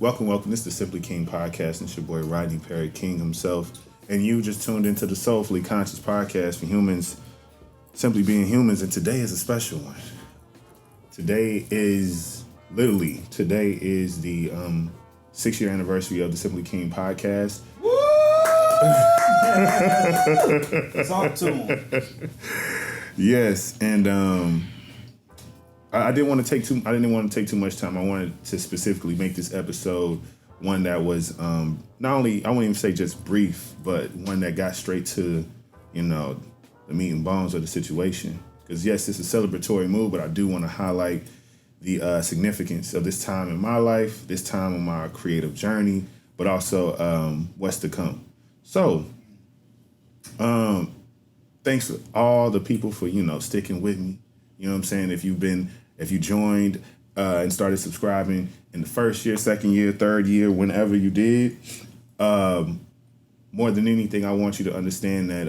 Welcome. This is the Simply King podcast, and it's your boy Rodney Perry, King himself. And you just tuned into the Soulfully Conscious podcast for humans, simply being humans. And today is a special one. Today is the 6-year anniversary of the Simply King podcast. Woo! Talk to him. Yes, and I didn't want to take too much time. I wanted to specifically make this episode one that was not only, I wouldn't even say just brief, but one that got straight to, the meat and bones of the situation. Because yes, it's a celebratory mood, but I do want to highlight the significance of this time in my life, this time on my creative journey, but also what's to come. So, thanks to all the people for, sticking with me. You know what I'm saying? If you joined and started subscribing in the first year, second year, third year, whenever you did, more than anything, I want you to understand that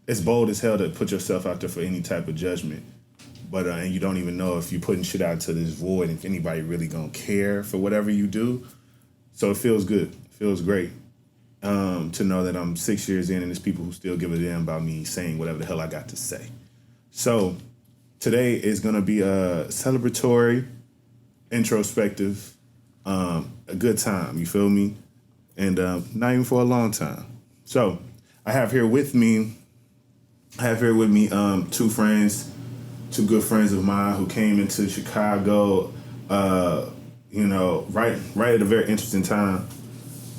it's bold as hell to put yourself out there for any type of judgment. But and you don't even know if you're putting shit out to this void, if anybody really gonna care for whatever you do. So it feels good. It feels great to know that I'm 6 years in and there's people who still give a damn about me saying whatever the hell I got to say. So today is gonna be a celebratory, introspective, a good time. You feel me? And not even for a long time. So I have here with me two good friends of mine who came into Chicago, right at a very interesting time.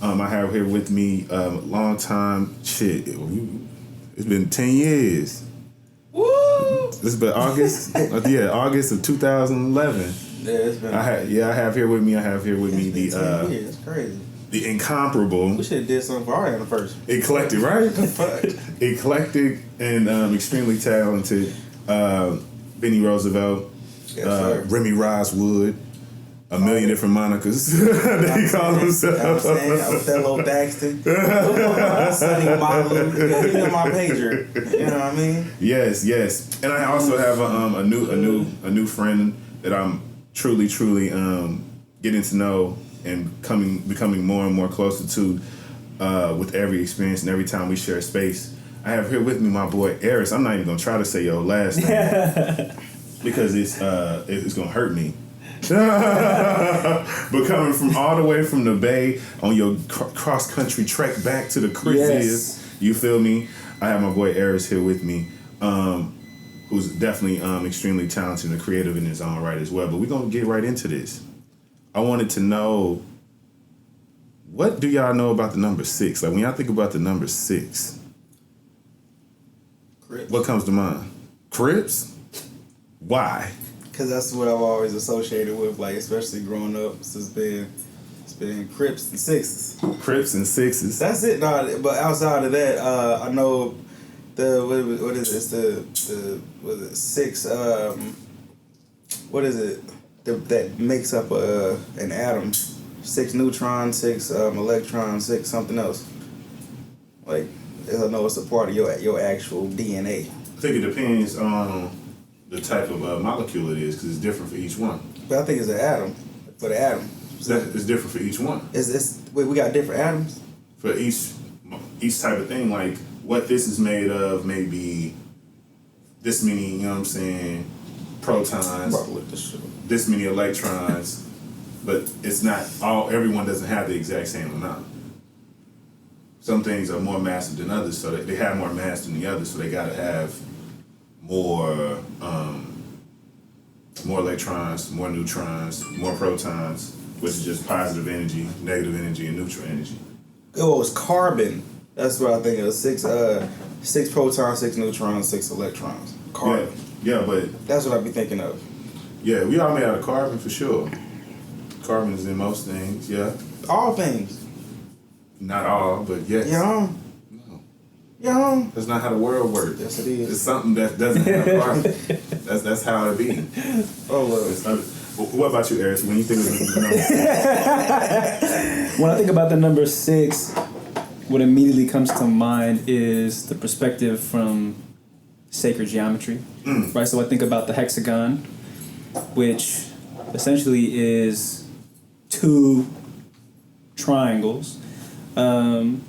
I have here with me a long time, it's been 10 years. Woo! This has been August, August of 2011. Yeah, it's been. I have here with me the it's crazy. The incomparable. We should have did something for our anniversary. Eclectic, right? Eclectic and extremely talented Bennierosevelt, Remy Rosewood, a million different monikers that he calls himself. You know what I'm saying? Othello Daxton. Sonny Malu. Yeah, my pager. You know what I mean? Yes. And I also have a new friend that I'm truly getting to know and becoming more and more closer to with every experience and every time we share space. I have here with me my boy Arris. I'm not even gonna try to say your last name because it's gonna hurt me. But coming from all the way from the Bay on your cross country trek back to the Caribbean, you feel me? I have my boy Arris here with me, who's definitely extremely talented and creative in his own right as well. But we're gonna get right into this. I wanted to know, what do y'all know about the number 6? Like when y'all think about the number 6, Crips. What comes to mind? Crips? Why? Because that's what I've always associated with, like especially growing up. It's been Crips and Sixes. Crips and Sixes. That's it. No, but outside of that, I know what is it? It's the was it 6? What is it? That makes up an atom. 6 neutrons, 6 electrons, 6 something else. Like, I know it's a part of your actual DNA. I think it depends on the type of molecule it is, because it's different for each one. But I think it's an atom. For the atom. It's different for each one. Wait, we got different atoms? For each type of thing, like what this is made of may be this many, you know what I'm saying, protons, this many electrons, but it's not everyone doesn't have the exact same amount. Some things are more massive than others, so they have more mass than the others, so they gotta have more electrons, more neutrons, more protons, which is just positive energy, negative energy, and neutral energy. Oh, it's carbon. That's what I think of. 6 protons, 6 neutrons, 6 electrons. Carbon. Yeah, but that's what I'd be thinking of. Yeah, we all made out of carbon for sure. Carbon is in most things, yeah. All things. Not all, but yes. No. That's not how the world works. Yes, it is. It's something that doesn't have carbon. That's how it be. Oh, Lord. What about you, Arris? When you think of the number 6? When I think about the number 6, what immediately comes to mind is the perspective from sacred geometry. Right? So I think about the hexagon, which essentially is 2 triangles. And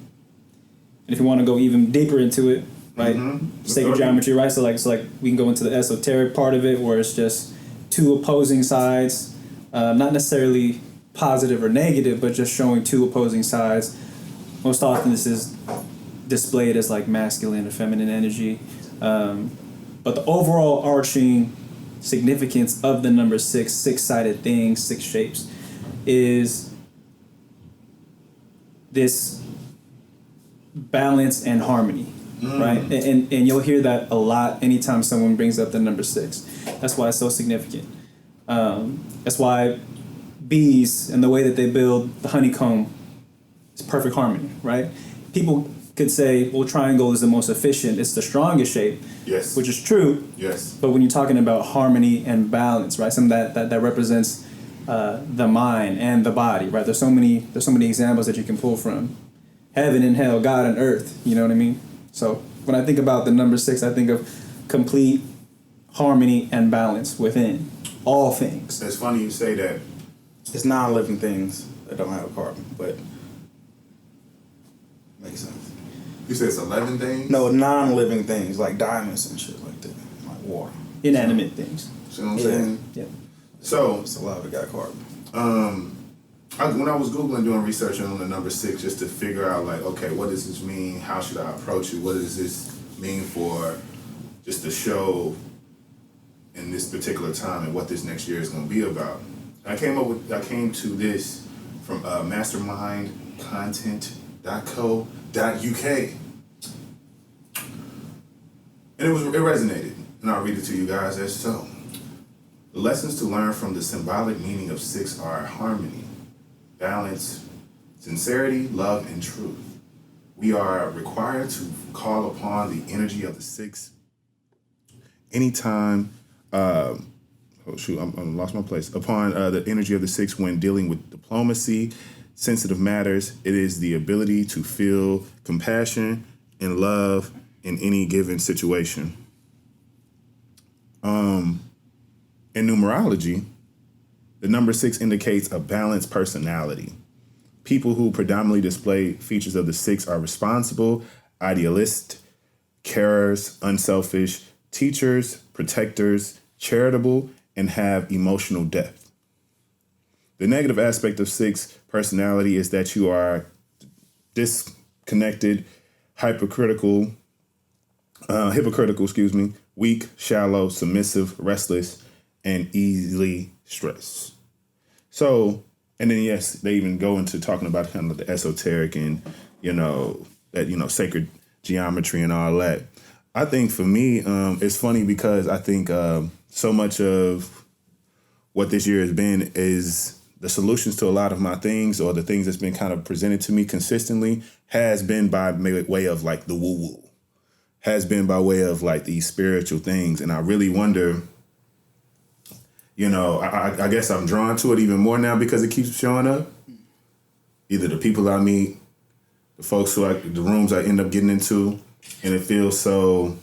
if you want to go even deeper into it, right? Sacred geometry, right? So like we can go into the esoteric part of it, where it's just 2 opposing sides, not necessarily positive or negative, but just showing 2 opposing sides. Most often, this is displayed as like masculine or feminine energy, but the overall arching significance of the number 6, 6-sided thing, 6 shapes, is this balance and harmony, right? And you'll hear that a lot anytime someone brings up the number 6. That's why it's so significant. That's why bees and the way that they build the honeycomb is perfect harmony, right? People could say, well, triangle is the most efficient, it's the strongest shape. Yes. Which is true. Yes. But when you're talking about harmony and balance, right? Something that represents the mind and the body, right? There's so many examples that you can pull from. Heaven and hell, God and earth, you know what I mean? So when I think about the number 6, I think of complete harmony and balance within all things. It's funny you say that. It's non-living things that don't have a carbon, but makes sense. You said it's 11 things? No, non-living things like diamonds and shit like that, like water. Inanimate things. See what I'm saying? Yeah. So, it's a lot that got carbon. when I was Googling, doing research on the number 6, just to figure out, like, okay, what does this mean? How should I approach it? What does this mean for just the show in this particular time and what this next year is going to be about? I came to this from mastermindcontent.co.uk, and it resonated, and I'll read it to you guys as so. The lessons to learn from the symbolic meaning of 6 are harmony, balance, sincerity, love, and truth. We are required to call upon the energy of the 6 anytime. I'm lost my place. Upon the energy of the 6 when dealing with diplomacy, sensitive matters. It is the ability to feel compassion and love in any given situation. In numerology, the number 6 indicates a balanced personality. People who predominantly display features of the 6 are responsible, idealist, carers, unselfish, teachers, protectors, charitable, and have emotional depth. The negative aspect of 6 personality is that you are disconnected, hypocritical, weak, shallow, submissive, restless, and easily stressed. So, and then yes, they even go into talking about kind of the esoteric and, sacred geometry and all that. I think for me, it's funny because I think so much of what this year has been is the solutions to a lot of my things, or the things that's been kind of presented to me consistently, has been by way of like the woo-woo, has been by way of like these spiritual things. And I really wonder, I guess I'm drawn to it even more now because it keeps showing up. Either the people I meet, the folks the rooms I end up getting into, and it feels so,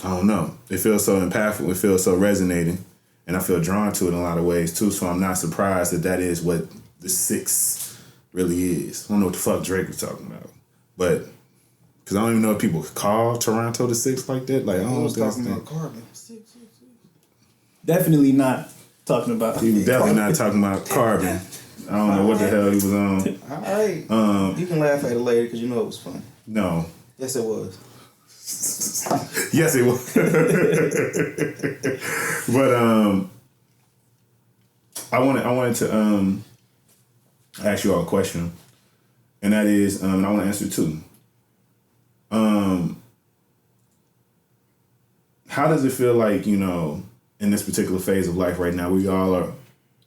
I don't know, it feels so impactful, it feels so resonating, and I feel drawn to it in a lot of ways too, so I'm not surprised that is what the 6 really is. I don't know what the fuck Drake was talking about, but, because I don't even know if people call Toronto the 6 like that. Like, I don't know. Talking about carbon. 6. Definitely not talking about. He was definitely not talking about carbon. I don't know what the hell he was on. All right. You can laugh at it later because you know it was fun. No. Yes, it was. Yes, it was. But I wanted to ask you all a question, and that is, and I want to answer too. How does it feel like, in this particular phase of life right now, we all are,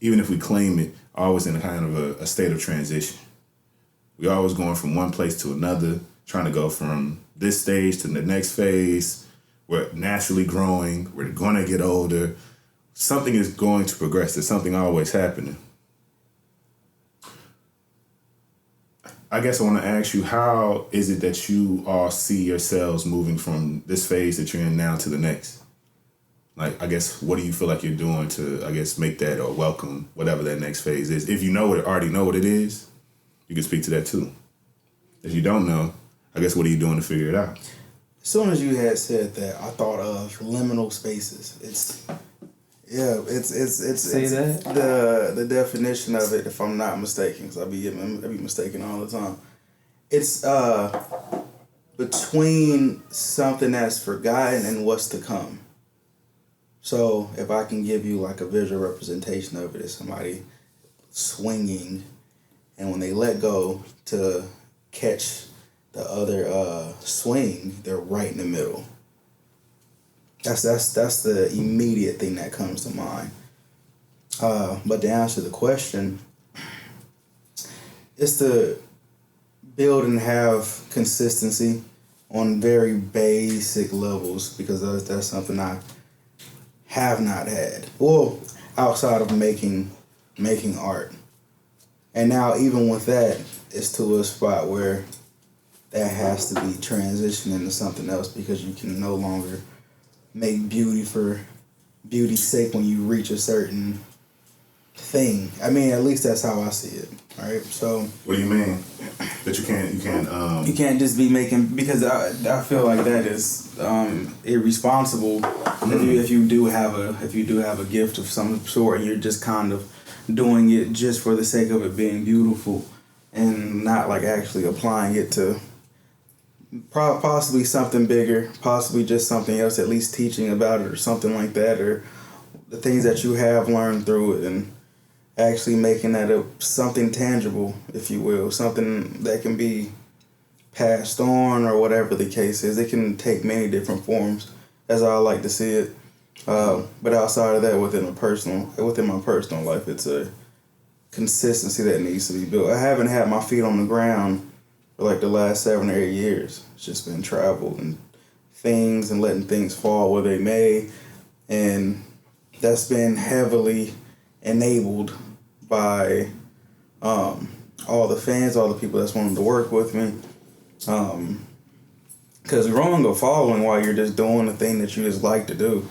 even if we claim it, always in a kind of a state of transition. We're always going from one place to another, trying to go from this stage to the next phase. We're naturally growing. We're going to get older. Something is going to progress. There's something always happening. I guess I want to ask you, how is it that you all see yourselves moving from this phase that you're in now to the next? Like, I guess, what do you feel like you're doing to, I guess, make that or welcome whatever that next phase is? If you already know what it is, you can speak to that too. If you don't know, I guess, what are you doing to figure it out? As soon as you had said that, I thought of liminal spaces. It's Say that? the definition of it, if I'm not mistaken, because I be mistaken all the time. It's between something that's forgotten and what's to come. So if I can give you like a visual representation of it, it's somebody swinging, and when they let go to catch the other swing, they're right in the middle. That's the immediate thing that comes to mind. But to answer the question, it's to build and have consistency on very basic levels, because that's something I have not had. Well, outside of making art. And now even with that, it's to a spot where that has to be transitioned into something else, because you can no longer make beauty for beauty's sake when you reach a certain thing. I mean, at least that's how I see it. Right? So What do you mean? That you can't you can't just be making, because I feel like that is irresponsible. If you do have a gift of some sort, and you're just kind of doing it just for the sake of it being beautiful, and not like actually applying it to possibly something bigger, possibly just something else, at least teaching about it or something like that, or the things that you have learned through it, and actually making that something tangible, if you will, something that can be passed on, or whatever the case is. It can take many different forms, as I like to see it. But outside of that, within my personal life, it's a consistency that needs to be built. I haven't had my feet on the ground for like the last 7 or 8 years. It's just been travel and things and letting things fall where they may. And that's been heavily enabled by all the fans, all the people that's wanting to work with me. Because growing or following while you're just doing the thing that you just like to do,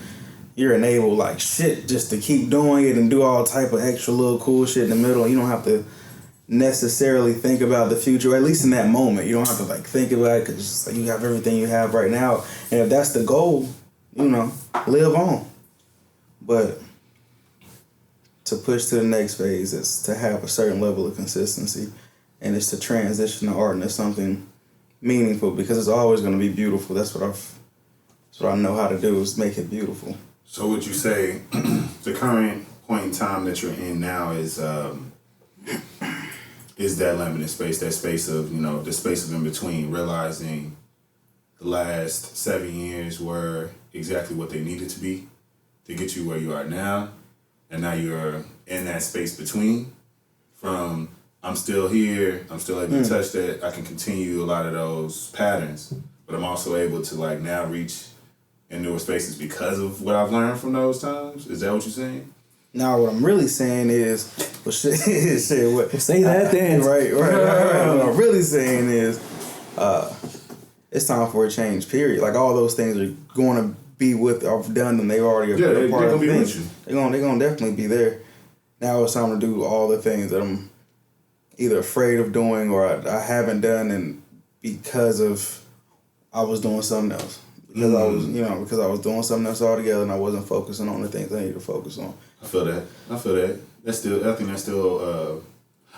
you're enabled like shit just to keep doing it and do all type of extra little cool shit in the middle. You don't have to necessarily think about the future, or at least in that moment. You don't have to like think about it, because like, you have everything you have right now. And if that's the goal, live on. But to push to the next phase is to have a certain level of consistency, and it's to transition the art into something meaningful, because it's always going to be beautiful. That's what I know how to do, is make it beautiful. So would you say the current point in time that you're in now is that limited space, that space of, the space of in between, realizing the last 7 years were exactly what they needed to be to get you where you are now, and now you're in that space between, from I'm still here, I'm still able to touch that, I can continue a lot of those patterns, but I'm also able to like now reach in newer spaces because of what I've learned from those times? Is that what you're saying? Now, what I'm really saying is, what Say that then. Right. What I'm really saying is, it's time for a change, period. Like, all those things are going to be I've done them. They already are part of the things. They're gonna definitely be there. Now it's time to do all the things that I'm either afraid of doing or I haven't done, and because of I was doing something else. Because I was doing something else altogether, and I wasn't focusing on the things I needed to focus on. I feel that. I think that's still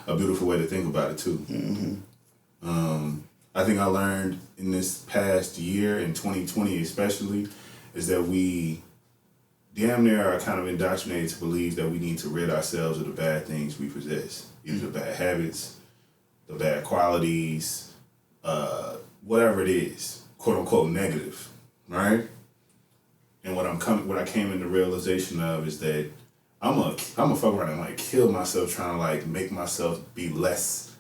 a beautiful way to think about it too. Mm-hmm. I think I learned in this past year, in 2020 especially, is that we damn near are kind of indoctrinated to believe that we need to rid ourselves of the bad things we possess, either the bad habits, the bad qualities, whatever it is, quote unquote negative. Right? And what I came into realization of is that I'm a fuck around and like kill myself trying to like make myself be less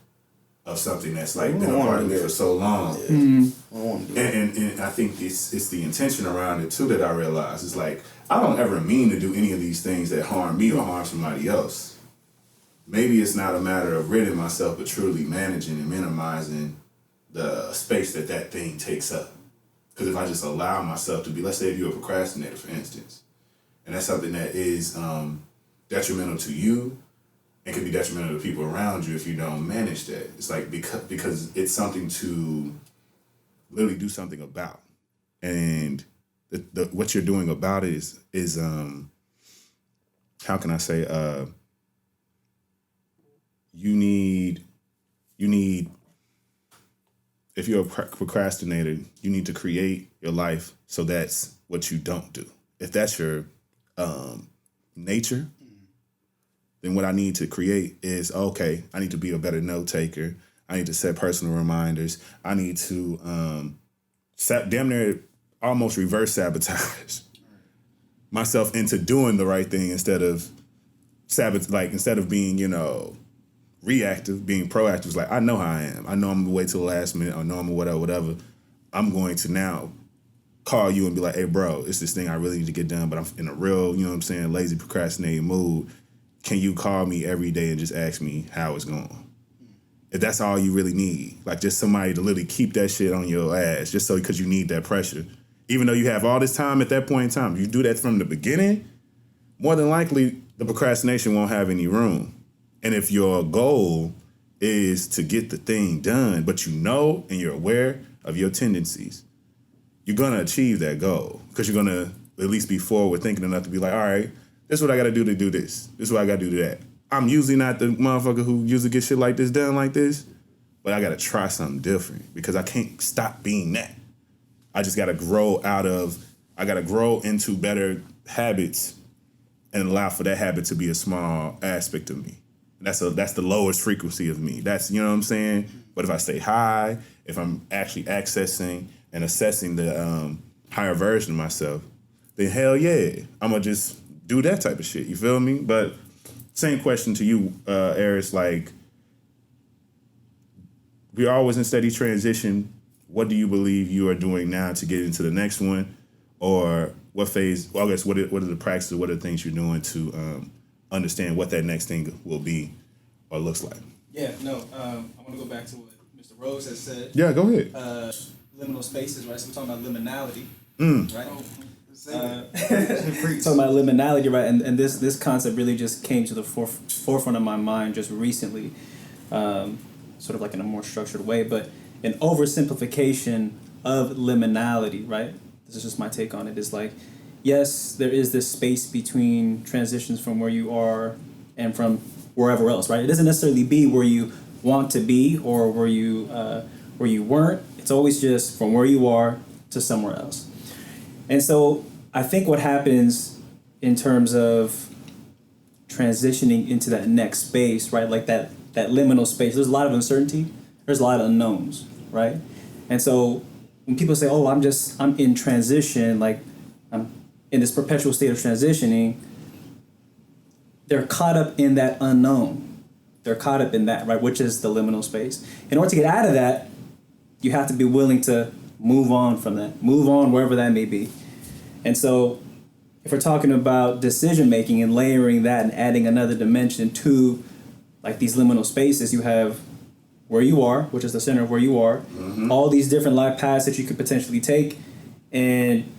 of something that's like been a part of me for so long. Yeah. Mm-hmm. And I think it's the intention around it too that I realize. It's like I don't ever mean to do any of these things that harm me or harm somebody else. Maybe it's not a matter of ridding myself, but truly managing and minimizing the space that thing takes up. Because if I just allow myself to be, let's say if you're a procrastinator, for instance, And that's something that is detrimental to you and can be detrimental to people around you if you don't manage that. It's like because it's something to literally do something about. And what you're doing about it is how can I say, you need, if you're a procrastinator, you need to create your life so that's what you don't do. If that's your nature, then what I need to create is, okay, I need to be a better note taker. I need to set personal reminders. I need to damn near almost reverse sabotage myself into doing the right thing instead of instead of being, reactive, being proactive. It's like, I know how I am. I know I'm gonna wait till the last minute. I know I'm gonna whatever. I'm going to now call you and be like, hey, bro, it's this thing I really need to get done, but I'm in a real, lazy procrastinating mood. Can you call me every day and just ask me how it's going? If that's all you really need, like just somebody to literally keep that shit on your ass, just so because you need that pressure. Even though you have all this time at that point in time, you do that from the beginning, more than likely the procrastination won't have any room. And if your goal is to get the thing done, but you know and you're aware of your tendencies, you're going to achieve that goal because you're going to at least be forward thinking enough to be like, all right, this is what I got to do this. This is what I got to do that. I'm usually not the motherfucker who usually gets shit like this done like this, but I got to try something different because I can't stop being that. I just got to grow into better habits and allow for that habit to be a small aspect of me. That's the lowest frequency of me. That's, you know what I'm saying? But if I stay high, if I'm actually accessing and assessing the higher version of myself, then hell yeah, I'm going to just do that type of shit. You feel me? But same question to you, Arris, like, we're always in steady transition. What do you believe you are doing now to get into the next one? Or what phase, well, I guess, what are the practices, what are the things you're doing to understand what that next thing will be or looks like? Yeah, no, I want to go back to what Mr. Rose has said. Yeah, go ahead. Liminal spaces, right? So we're talking about liminality, right? Talking about liminality, right? And this concept really just came to the forefront of my mind just recently, sort of like in a more structured way, but an oversimplification of liminality, right? This is just my take on it. Is like, yes, there is this space between transitions from where you are and from wherever else, right? It doesn't necessarily be where you want to be or where you weren't. It's always just from where you are to somewhere else. And so I think what happens in terms of transitioning into that next space, right? Like that liminal space, there's a lot of uncertainty. There's a lot of unknowns, right? And so when people say, oh, I'm in transition, like I'm in this perpetual state of transitioning, they're caught up in that unknown. They're caught up in that, right? Which is the liminal space. In order to get out of that, you have to be willing to move on from that, move on wherever that may be. And so if we're talking about decision making and layering that and adding another dimension to like these liminal spaces, you have where you are, which is the center of where you are, all these different life paths that you could potentially take, and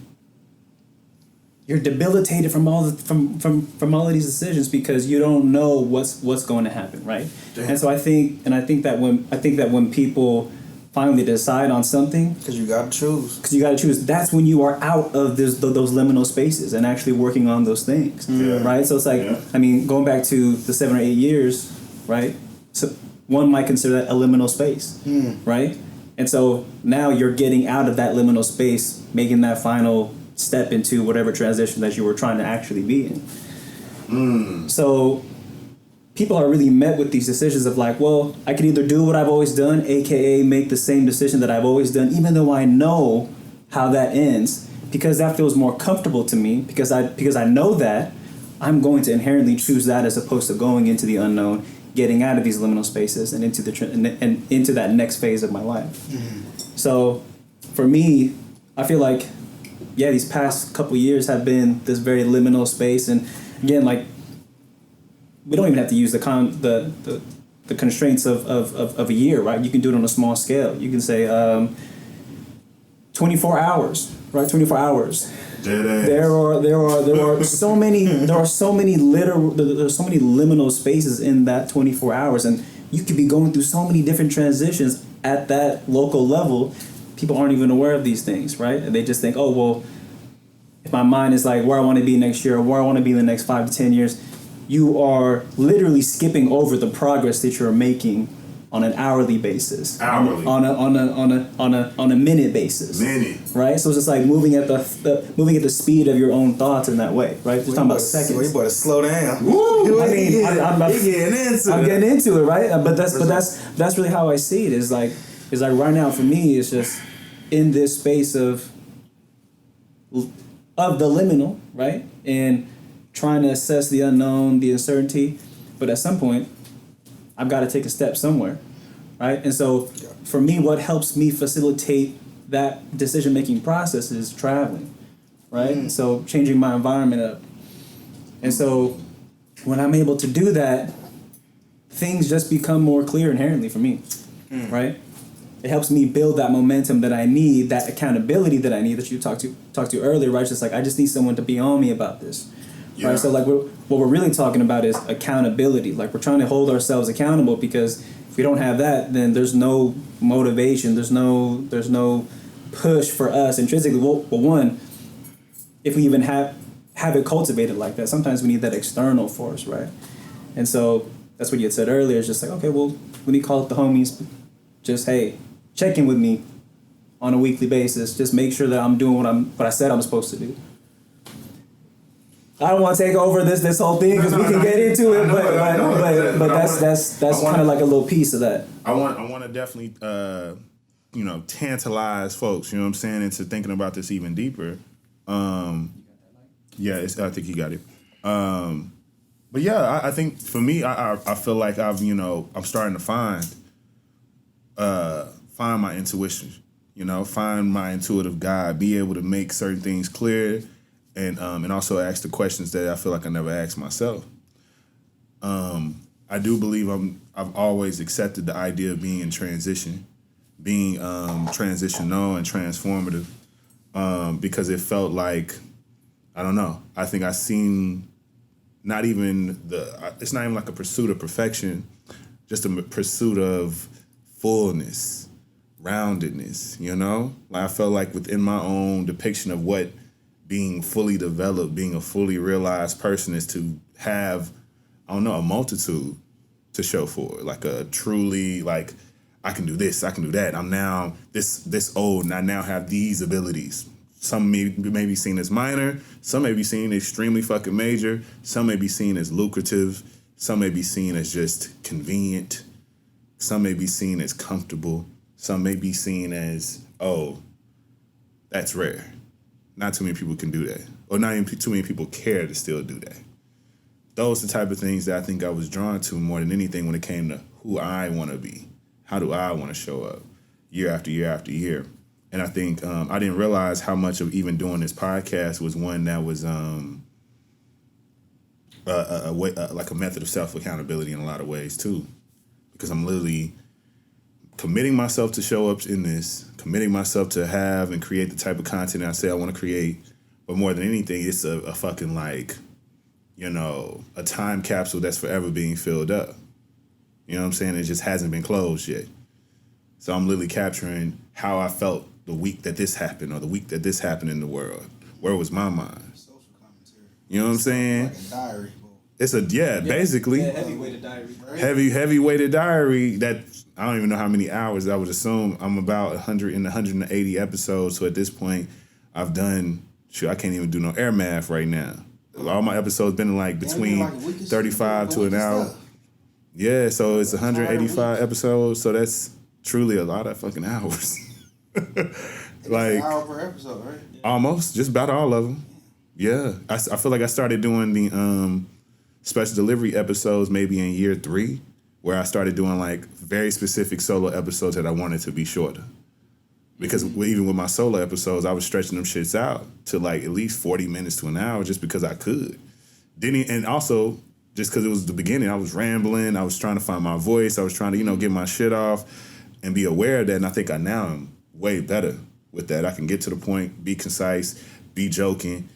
you're debilitated from all of these decisions because you don't know what's going to happen, right? Damn. And so I think that when people finally decide on something, because you got to choose. That's when you are out of those liminal spaces and actually working on those things, right? So it's like, I mean, going back to the 7 or 8 years, right? So one might consider that a liminal space, right? And so now you're getting out of that liminal space, making that final step into whatever transition that you were trying to actually be in. So people are really met with these decisions of like, well, I can either do what I've always done, aka make the same decision that I've always done, even though I know how that ends, because that feels more comfortable to me, because I know that, I'm going to inherently choose that as opposed to going into the unknown, getting out of these liminal spaces and into that next phase of my life. So for me, I feel like, yeah, these past couple years have been this very liminal space, and again, like, we don't even have to use the constraints of a year, right? You can do it on a small scale. You can say 24 hours, right? 24 hours. There are so many liminal spaces in that 24 hours, and you could be going through so many different transitions at that local level. People aren't even aware of these things, right? And they just think, oh, well, if my mind is like where I want to be next year or where I want to be in the next 5 to 10 years, you are literally skipping over the progress that you're making on an hourly basis, on a minute basis, right? So it's just like moving at the speed of your own thoughts in that way, right? Just talking about seconds. You better slow down. Woo! I mean, I'm getting into it, right? But that's really how I see it. Is like right now for me, it's just in this space of the liminal, right, and trying to assess the unknown, the uncertainty, but at some point, I've got to take a step somewhere, right? And so, for me, what helps me facilitate that decision-making process is traveling, right? And so, changing my environment up. And so, when I'm able to do that, things just become more clear inherently for me, right? It helps me build that momentum that I need, that accountability that I need that you talked to earlier, right? It's just like, I just need someone to be on me about this. Yeah. Right, so like what we're really talking about is accountability. Like we're trying to hold ourselves accountable because if we don't have that, then there's no motivation. There's no push for us intrinsically. Well, one, if we even have it cultivated like that, sometimes we need that external force, right? And so that's what you had said earlier. It's just like, okay, well, let me call up the homies. Just hey, check in with me on a weekly basis. Just make sure that I'm doing what I said I'm supposed to do. I don't want to take over this whole thing because we can get into it, but that's kind of like a little piece of that. I want to definitely tantalize folks. You know what I'm saying, into thinking about this even deeper. Yeah, I think you got it. But yeah, I think for me, I feel like I'm starting to find my intuition. Find my intuitive guide. Be able to make certain things clear. And also ask the questions that I feel like I never asked myself. I do believe I've always accepted the idea of being in transition, being transitional and transformative, because it felt like, I don't know. I think I seen it's not even like a pursuit of perfection, just a pursuit of fullness, roundedness. Like I felt like within my own depiction of what being fully developed, being a fully realized person is to have, a multitude to show for it. Like a truly, like, I can do this, I can do that. I'm now this old and I now have these abilities. Some may be seen as minor, some may be seen extremely fucking major, some may be seen as lucrative, some may be seen as just convenient, some may be seen as comfortable, some may be seen as, oh, that's rare. Not too many people can do that. Or not even too many people care to still do that. Those are the type of things that I think I was drawn to more than anything when it came to who I want to be. How do I want to show up year after year after year? And I think I didn't realize how much of even doing this podcast was one that was like a method of self-accountability in a lot of ways too. Because I'm literally committing myself to show up in this, committing myself to have and create the type of content I say I want to create. But more than anything, it's a fucking like, a time capsule that's forever being filled up. You know what I'm saying? It just hasn't been closed yet. So I'm literally capturing how I felt the week that this happened or the week that this happened in the world. Where was my mind? Social commentary. You know what I'm saying? Like a diary. It's basically. Yeah, heavy-weighted diary. Right? Heavy-weighted diary that I don't even know how many hours. I would assume I'm about 180 episodes. So at this point, I've done, I can't even do no air math right now. All my episodes been like between 35 to an hour. Yeah, so it's 185 episodes. So that's truly a lot of fucking hours. Like an hour per episode, right? Almost, just about all of them. Yeah, I feel like I started doing the special delivery episodes maybe in year 3, where I started doing like very specific solo episodes that I wanted to be shorter. Because even with my solo episodes, I was stretching them shits out to like at least 40 minutes to an hour just because I could. And also, just because it was the beginning, I was rambling, I was trying to find my voice, I was trying to, get my shit off and be aware of that. And I think I now am way better with that. I can get to the point, be concise, be joking.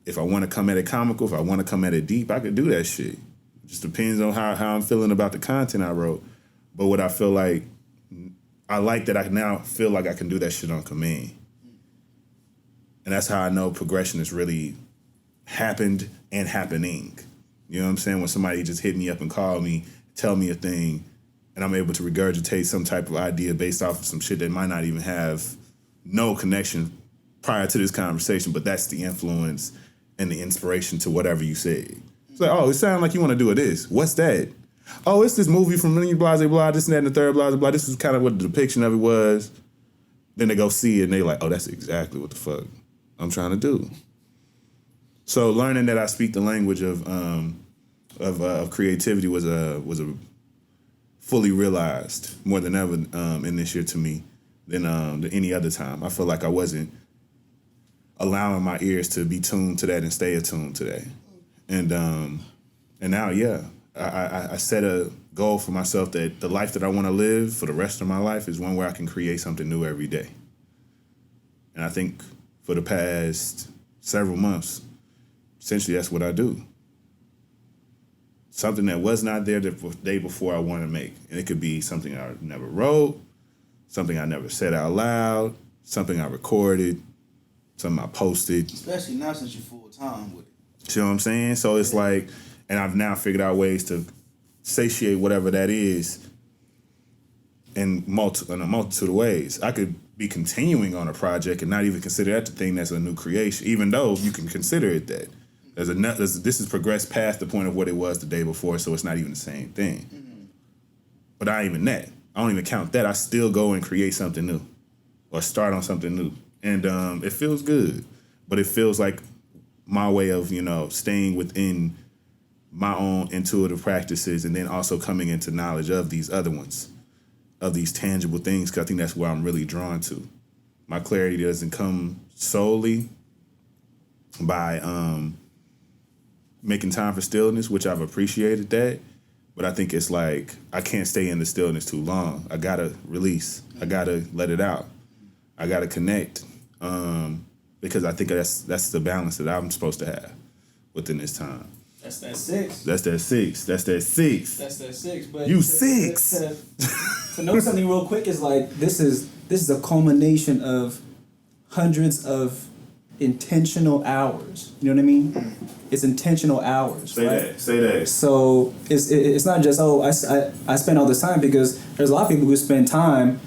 If I want to come at it comical, if I want to come at it deep, I could do that shit. It just depends on how I'm feeling about the content I wrote. But what I feel like, I like that I now feel like I can do that shit on command. And that's how I know progression has really happened and happening. You know what I'm saying? When somebody just hit me up and call me, tell me a thing, and I'm able to regurgitate some type of idea based off of some shit that might not even have no connection prior to this conversation, but that's the influence and the inspiration to whatever you said. It's like, oh, it sounds like you want to do this. What's that? Oh, it's this movie from blah, blah, blah, this and that and the third, blah, blah, blah. This is kind of what the depiction of it was. Then they go see it and they like, oh, that's exactly what the fuck I'm trying to do. So learning that I speak the language of creativity was a fully realized more than ever in this year to me than any other time. I feel like I wasn't allowing my ears to be tuned to that and stay attuned to that. And now, yeah, I set a goal for myself that the life that I want to live for the rest of my life is one where I can create something new every day. And I think for the past several months, essentially that's what I do. Something that was not there the day before I want to make. And it could be something I never wrote, something I never said out loud, something I recorded, something I posted. Especially now since you're full time with it. You know what I'm saying? So it's like, and I've now figured out ways to satiate whatever that is in a multitude of ways. I could be continuing on a project and not even consider that the thing that's a new creation, even though you can consider it that. This has progressed past the point of what it was the day before, so it's not even the same thing. Mm-hmm. But I ain't even that. I don't even count that. I still go and create something new or start on something new. And it feels good, but it feels like my way of, staying within my own intuitive practices and then also coming into knowledge of these other ones, of these tangible things, because I think that's where I'm really drawn to. My clarity doesn't come solely by making time for stillness, which I've appreciated that, but I think it's like I can't stay in the stillness too long. I gotta release. I gotta let it out. I gotta connect, because I think that's the balance that I'm supposed to have within this time. That's that 6. That's that 6. That's that 6. That's that 6. But you 6. To know something real quick is like this is a culmination of hundreds of intentional hours. You know what I mean? It's intentional hours. Say right? that. So it's not just I spend all this time, because there's a lot of people who spend time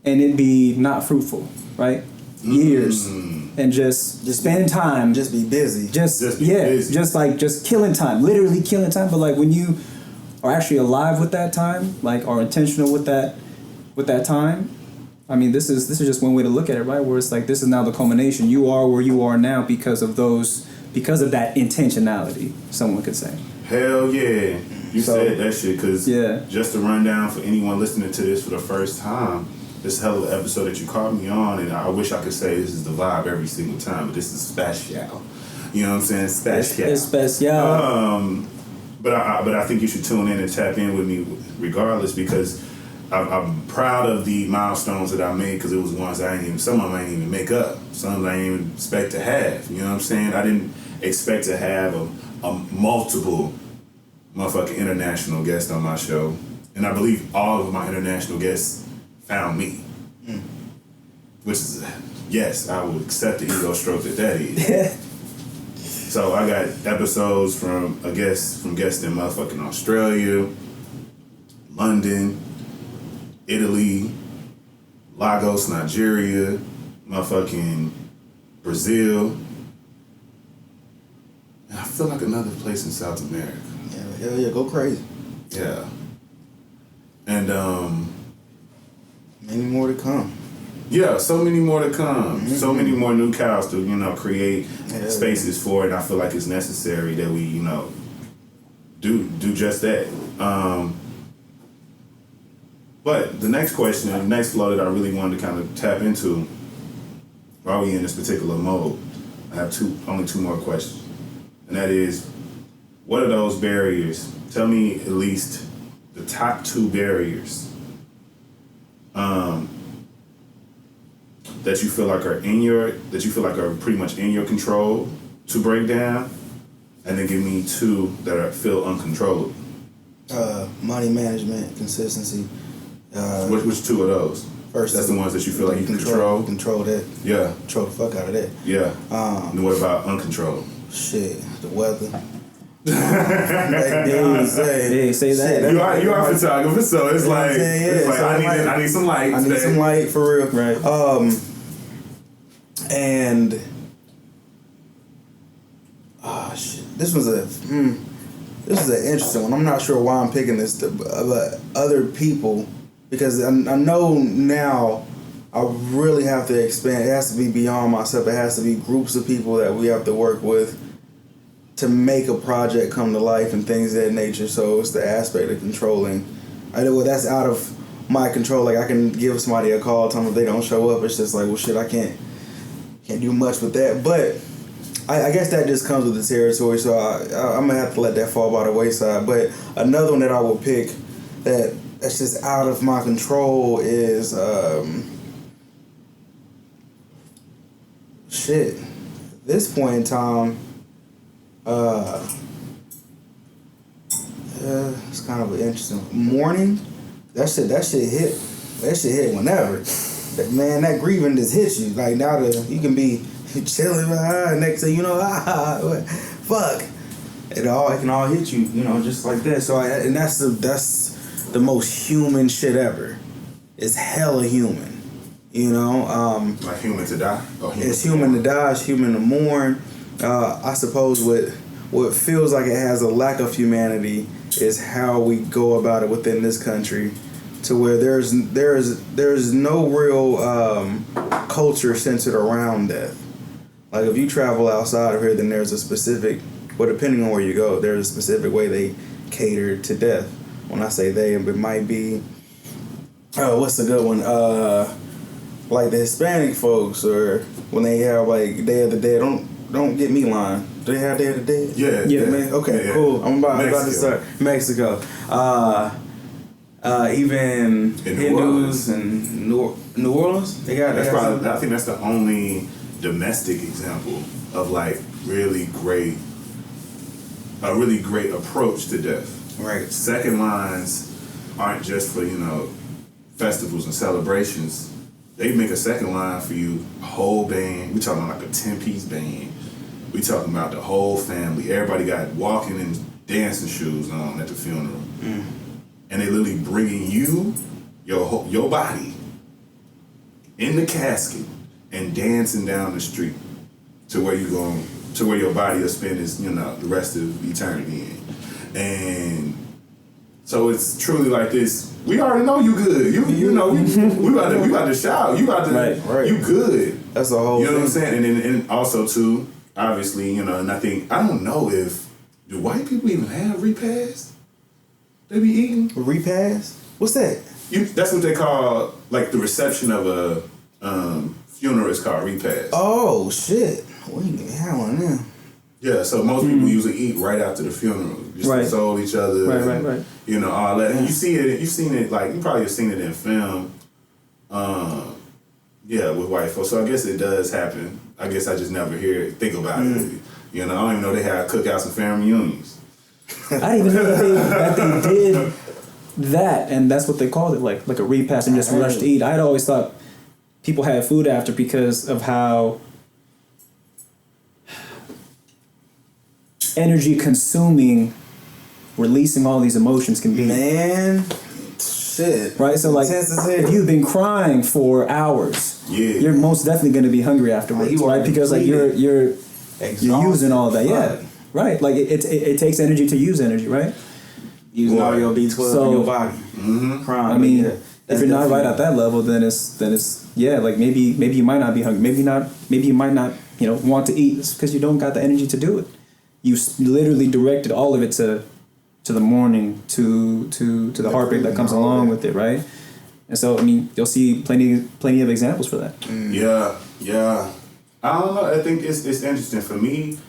and it be not fruitful, right? Years and just spend time, just be busy, just be busy. just killing time, literally killing time. But like when you are actually alive with that time, like are intentional with that time. I mean, this is just one way to look at it, right? Where it's like this is now the culmination. You are where you are now because of that intentionality. Someone could say. Hell yeah, you said that shit. Because just to run down for anyone listening to this for the first time, this hell of an episode that you called me on, and I wish I could say this is the vibe every single time, but this is special. You know what I'm saying? Special. It's special. But I think you should tune in and tap in with me regardless, because I'm proud of the milestones that I made, because it was ones some of them I didn't even make up. Some of them I didn't even expect to have. You know what I'm saying? I didn't expect to have a multiple motherfucking international guest on my show. And I believe all of my international guests found me. Which is, yes, I will accept the ego stroke that is. So I got episodes from guests in motherfucking Australia, London, Italy, Lagos, Nigeria, motherfucking Brazil. And I feel like another place in South America. Yeah, hell yeah, go crazy. Yeah. And many more to come. Yeah, so many more to come. Mm-hmm. So many more new cows to, create spaces for it. And I feel like it's necessary that we, do just that. But the next question, the next flow that I really wanted to kind of tap into while we in this particular mode, I have only two more questions. And that is, what are those barriers? Tell me at least the top 2 barriers that you feel like are pretty much in your control to break down, and then give me 2 that feel uncontrollable. Money management, consistency. Which 2 of those? First, that's the ones that you feel like you control. Control that. Yeah. Control the fuck out of that. Yeah. And what about uncontrolled? Shit, the weather. Hey, say that. You are a photographer, so it's like, I need some light. I need some light for real. Right. And shit. This was an interesting one. I'm not sure why I'm picking this, but other people, because I know now I really have to expand. It has to be beyond myself. It has to be groups of people that we have to work with to make a project come to life and things of that nature. So it's the aspect of controlling. That's out of my control. Like, I can give somebody a call, tell them if they don't show up. It's just like, well, shit, I can't do much with that. But I guess that just comes with the territory. So I'm gonna have to let that fall by the wayside. But another one that I will pick that's just out of my control is shit. At this point in time. It's kind of interesting. Mourning, that shit hit whenever. That grieving just hits you. Like, now you can be chilling behind, next thing you know, fuck. It can all hit you, just like that. So and that's the most human shit ever. It's hella human, Like human to die. It's human to die. It's human to mourn. I suppose what feels like it has a lack of humanity is how we go about it within this country, to where there's no real culture centered around death. Like, if you travel outside of here, then there's a specific, depending on where you go, there's a specific way they cater to death. When I say they, it might be, what's the good one? Like the Hispanic folks, or when they have like Day of the Dead. Don't get me lying. Do they have Day of the Dead? Yeah. Man. Okay, yeah. cool. I'm about to start. Mexico. Even in Hindus and New Orleans. I think that's the only domestic example of like a really great approach to death. Right. Second lines aren't just for festivals and celebrations. They make a second line for you, a whole band. We talking about like a 10-piece band. We talking about the whole family. Everybody got walking and dancing shoes on at the funeral. Mm. And they literally bringing you, your body, in the casket and dancing down the street to where your body will spend the rest of eternity in. And so it's truly like this. We already know you good. We about to shout. You about to right. You good. That's the whole. You know what I'm saying? And also too, obviously, and I don't know do white people even have repasts? They be eating repast? What's that? That's what they call, like, the reception of a funeral is called repast. Oh shit! We didn't even have one now. Yeah, so most people usually eat right after the funeral, just console each other, right. All that. And you've seen it, like, you probably have seen it in film, with white folks. So I guess it does happen. I guess I just never think about it. I don't even know they have cookouts and family reunions. I didn't even know that they did that, and that's what they called it, like a repast and just rush to eat. I'd always thought people had food after because of how energy consuming releasing all these emotions can be. Man, shit. Right? So like, if you've been crying for hours, you're most definitely going to be hungry afterwards, right? Because like you're using all that. Yeah. Right. Like it takes energy to use energy, right? Using all your B12 in your body. Mm-hmm. Crying. I mean, if you're not right at that level, then it's like maybe you might not be hungry. Maybe you might not want to eat because you don't got the energy to do it. You literally directed all of it to the mourning, to the heartbreak that comes along with it, right? And so, I mean, you'll see plenty of examples for that. Mm. Yeah. I don't know. I think it's interesting for me.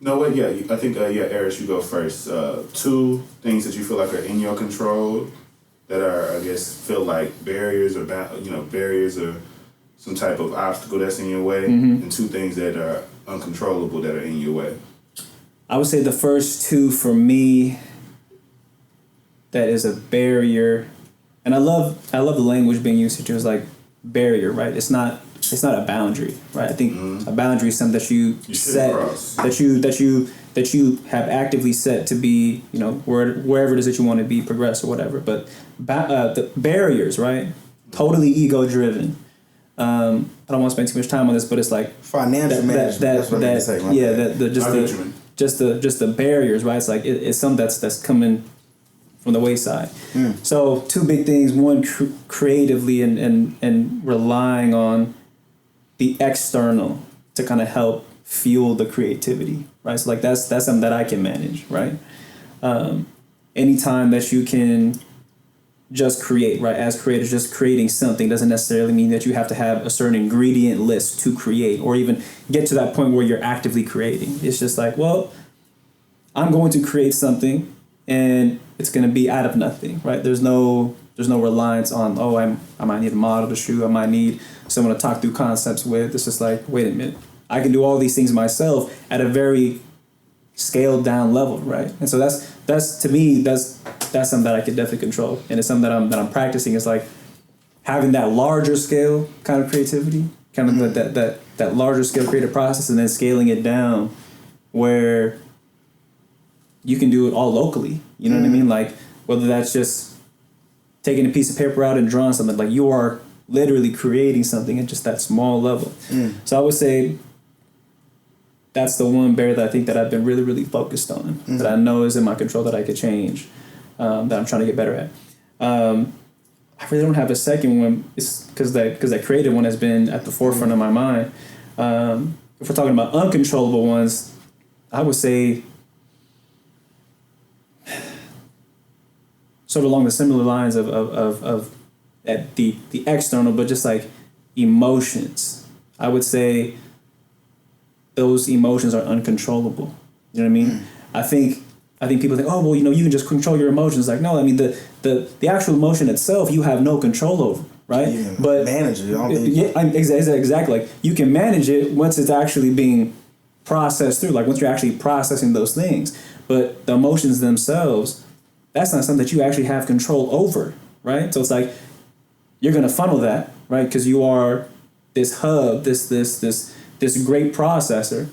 No, wait, yeah. I think, Arris, you go first. 2 things that you feel like are in your control, that are, I guess, feel like barriers or barriers or some type of obstacle that's in your way, and two things that are uncontrollable that are in your way? I would say the first two for me, that is a barrier, and I love the language being used here. It's like barrier, right? It's not a boundary, right? I think a boundary is something that you set, cross. that you have actively set to be, wherever it is that you want to be, progress or whatever. But the barriers, right? Totally ego driven. I don't want to spend too much time on this, but it's like financial management. That's what I'm saying. Just the barriers, right? It's like it's something that's coming from the wayside. So two big things: one, creatively and relying on the external to kind of help fuel the creativity, right? So like that's something that I can manage, right? Anytime that you can just create, right? As creators, just creating something doesn't necessarily mean that you have to have a certain ingredient list to create or even get to that point where you're actively creating. It's just like, well, I'm going to create something and it's going to be out of nothing, right? There's no reliance on, I might need a model to shoot. I might need someone to talk through concepts with. It's just like, wait a minute. I can do all these things myself at a very scaled down level, right? And so that's to me, that's something that I can definitely control. And it's something that I'm practicing. It's like having that larger scale kind of creativity, kind of that larger scale creative process, and then scaling it down where you can do it all locally. You know what I mean? Like whether that's just taking a piece of paper out and drawing something, like you are literally creating something at just that small level. So I would say that's the one barrier that I think that I've been really, really focused on, that I know is in my control, that I could change, that I'm trying to get better at. I really don't have a second one, because that creative one has been at the forefront of my mind. If we're talking about uncontrollable ones, I would say sort of along the similar lines of at the external, but just like emotions. I would say those emotions are uncontrollable. You know what I mean? I think people think, you can just control your emotions. Like, no, I mean the actual emotion itself you have no control over, right? But manage it. Exactly. Like you can manage it once it's actually being processed through. Like once you're actually processing those things. But the emotions themselves, that's not something that you actually have control over, right? So it's like you're gonna funnel that, right? Because you are this hub, this great processor,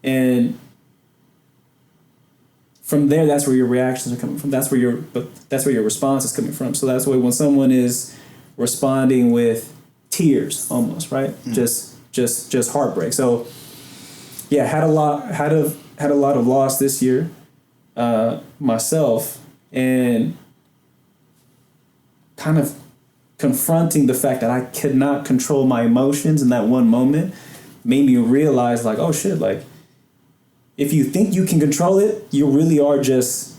and from there, that's where your reactions are coming from. That's where your response is coming from. So that's why when someone is responding with tears, almost, right? Just heartbreak. So yeah, had a lot of loss this year, myself, and kind of confronting the fact that I could not control my emotions in that one moment made me realize, like, oh shit, like if you think you can control it, you really are just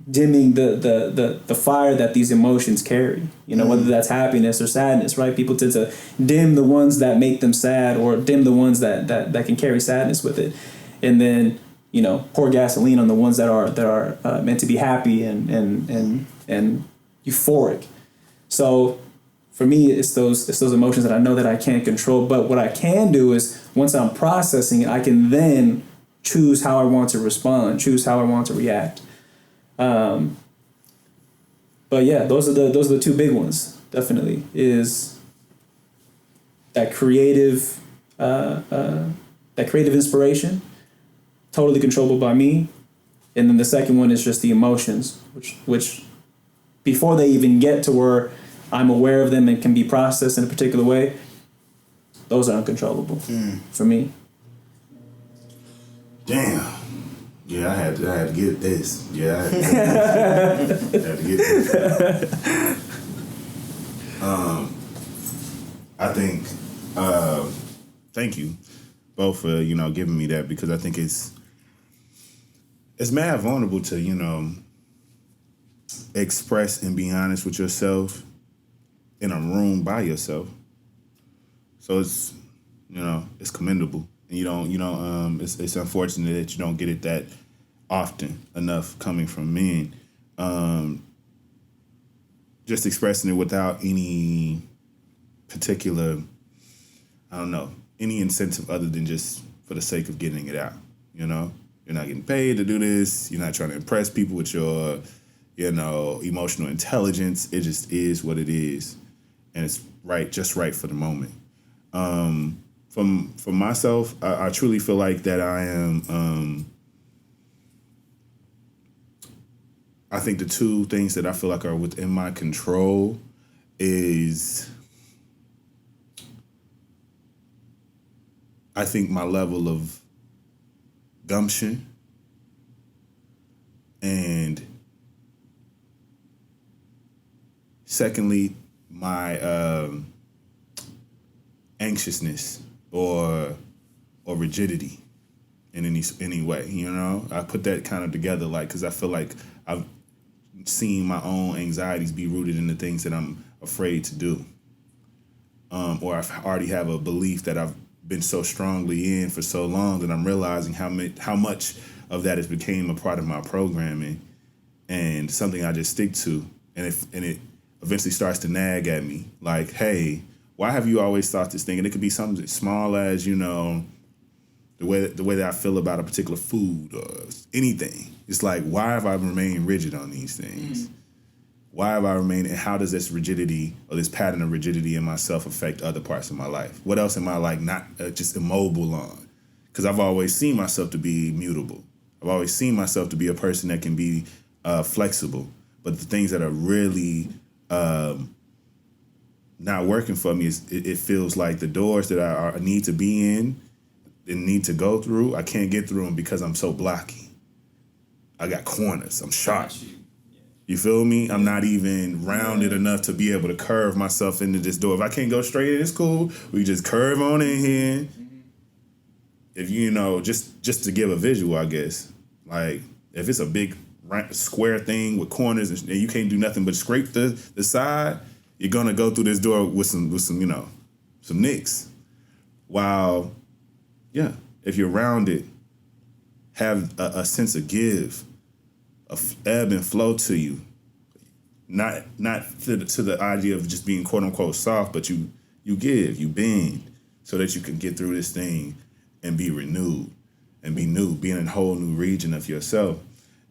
dimming the fire that these emotions carry. Whether that's happiness or sadness, right? People tend to dim the ones that make them sad, or dim the ones that can carry sadness with it, and then pour gasoline on the ones that are meant to be happy and euphoric. So for me, it's those emotions that I know that I can't control. But what I can do is, once I'm processing it, I can then choose how I want to respond, choose how I want to react. But yeah, those are the two big ones. Definitely is that creative inspiration, totally controllable by me, and then the second one is just the emotions, which before they even get to where I'm aware of them and can be processed in a particular way, those are uncontrollable for me. Damn. Yeah, I had to get this. Yeah, I had to get this. I think, thank you both for, giving me that, because I think it's mad vulnerable to, express and be honest with yourself in a room by yourself. So it's, it's commendable. And it's unfortunate that you don't get it that often enough coming from men. just expressing it without any particular, I don't know, any incentive other than just for the sake of getting it out. You know, you're not getting paid to do this. You're not trying to impress people with your, emotional intelligence. It just is what it is, and it's just right for the moment. For myself, I truly feel like that I am. I think the two things that I feel like are within my control is, I think, my level of gumption and, secondly, my anxiousness or rigidity in any way. I put that kind of together, like, because I feel like I've seen my own anxieties be rooted in the things that I'm afraid to do, or I already have a belief that I've been so strongly in for so long that I'm realizing how much of that has became a part of my programming and something I just stick to, and it eventually starts to nag at me, like, hey, why have you always thought this thing? And it could be something as small as, the way that I feel about a particular food or anything. It's like, why have I remained rigid on these things? Why have I remained, and how does this rigidity or this pattern of rigidity in myself affect other parts of my life? What else am I like not just immobile on? Because I've always seen myself to be mutable. I've always seen myself to be a person that can be flexible. But the things that are really not working for me is it feels like the doors that I need to be in and need to go through, I can't get through them because I'm so blocky. I got corners. I'm sharp. You feel me? I'm not even rounded enough to be able to curve myself into this door. If I can't go straight in, it's cool. We just curve on in here. If just to give a visual, I guess. Like, if it's a big square thing with corners and you can't do nothing but scrape the side, you're gonna go through this door with some some nicks. While, if you're rounded, have a sense of give, of ebb and flow to you. Not to the idea of just being quote unquote soft, but you give, you bend, so that you can get through this thing and be renewed and be new, be in a whole new region of yourself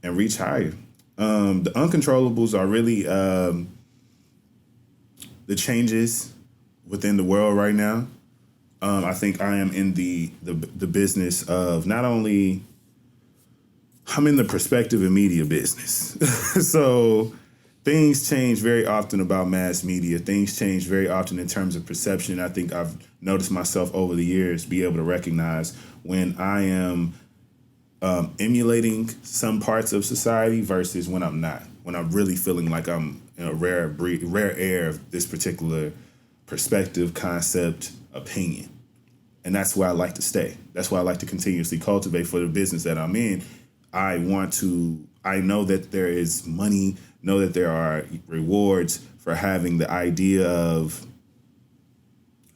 and reach higher. The uncontrollables are really the changes within the world right now. I think I am in the business of not only, I'm in the perspective and media business. So things change very often about mass media. Things change very often in terms of perception. I think I've noticed myself over the years be able to recognize when I am emulating some parts of society versus when I'm not. When I'm really feeling like I'm in a rare air of this particular perspective, concept, opinion. And that's where I like to stay. That's why I like to continuously cultivate for the business that I'm in. I know that there is money, know that there are rewards for having the idea of,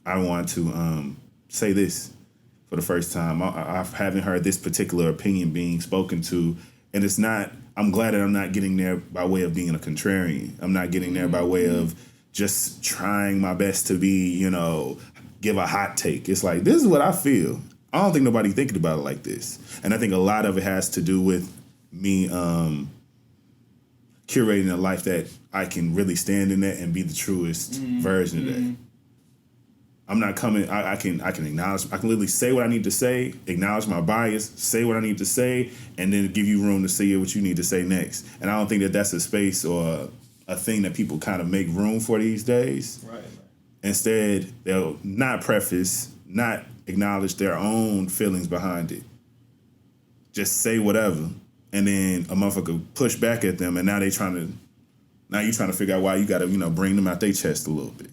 I want to say this for the first time. I haven't heard this particular opinion being spoken to, and it's not, I'm glad that I'm not getting there by way of being a contrarian. I'm not getting there by way of just trying my best to be, give a hot take. It's like, this is what I feel. I don't think nobody thinking about it like this. And I think a lot of it has to do with me curating a life that I can really stand in that and be the truest version of that. I'm not coming, I can acknowledge, I can literally say what I need to say, acknowledge my bias, say what I need to say, and then give you room to say what you need to say next. And I don't think that that's a space or a thing that people kind of make room for these days. Right. Instead, they'll not preface, not acknowledge their own feelings behind it. Just say whatever, and then a motherfucker push back at them, and now you're trying to figure out why you got to bring them out their chest a little bit.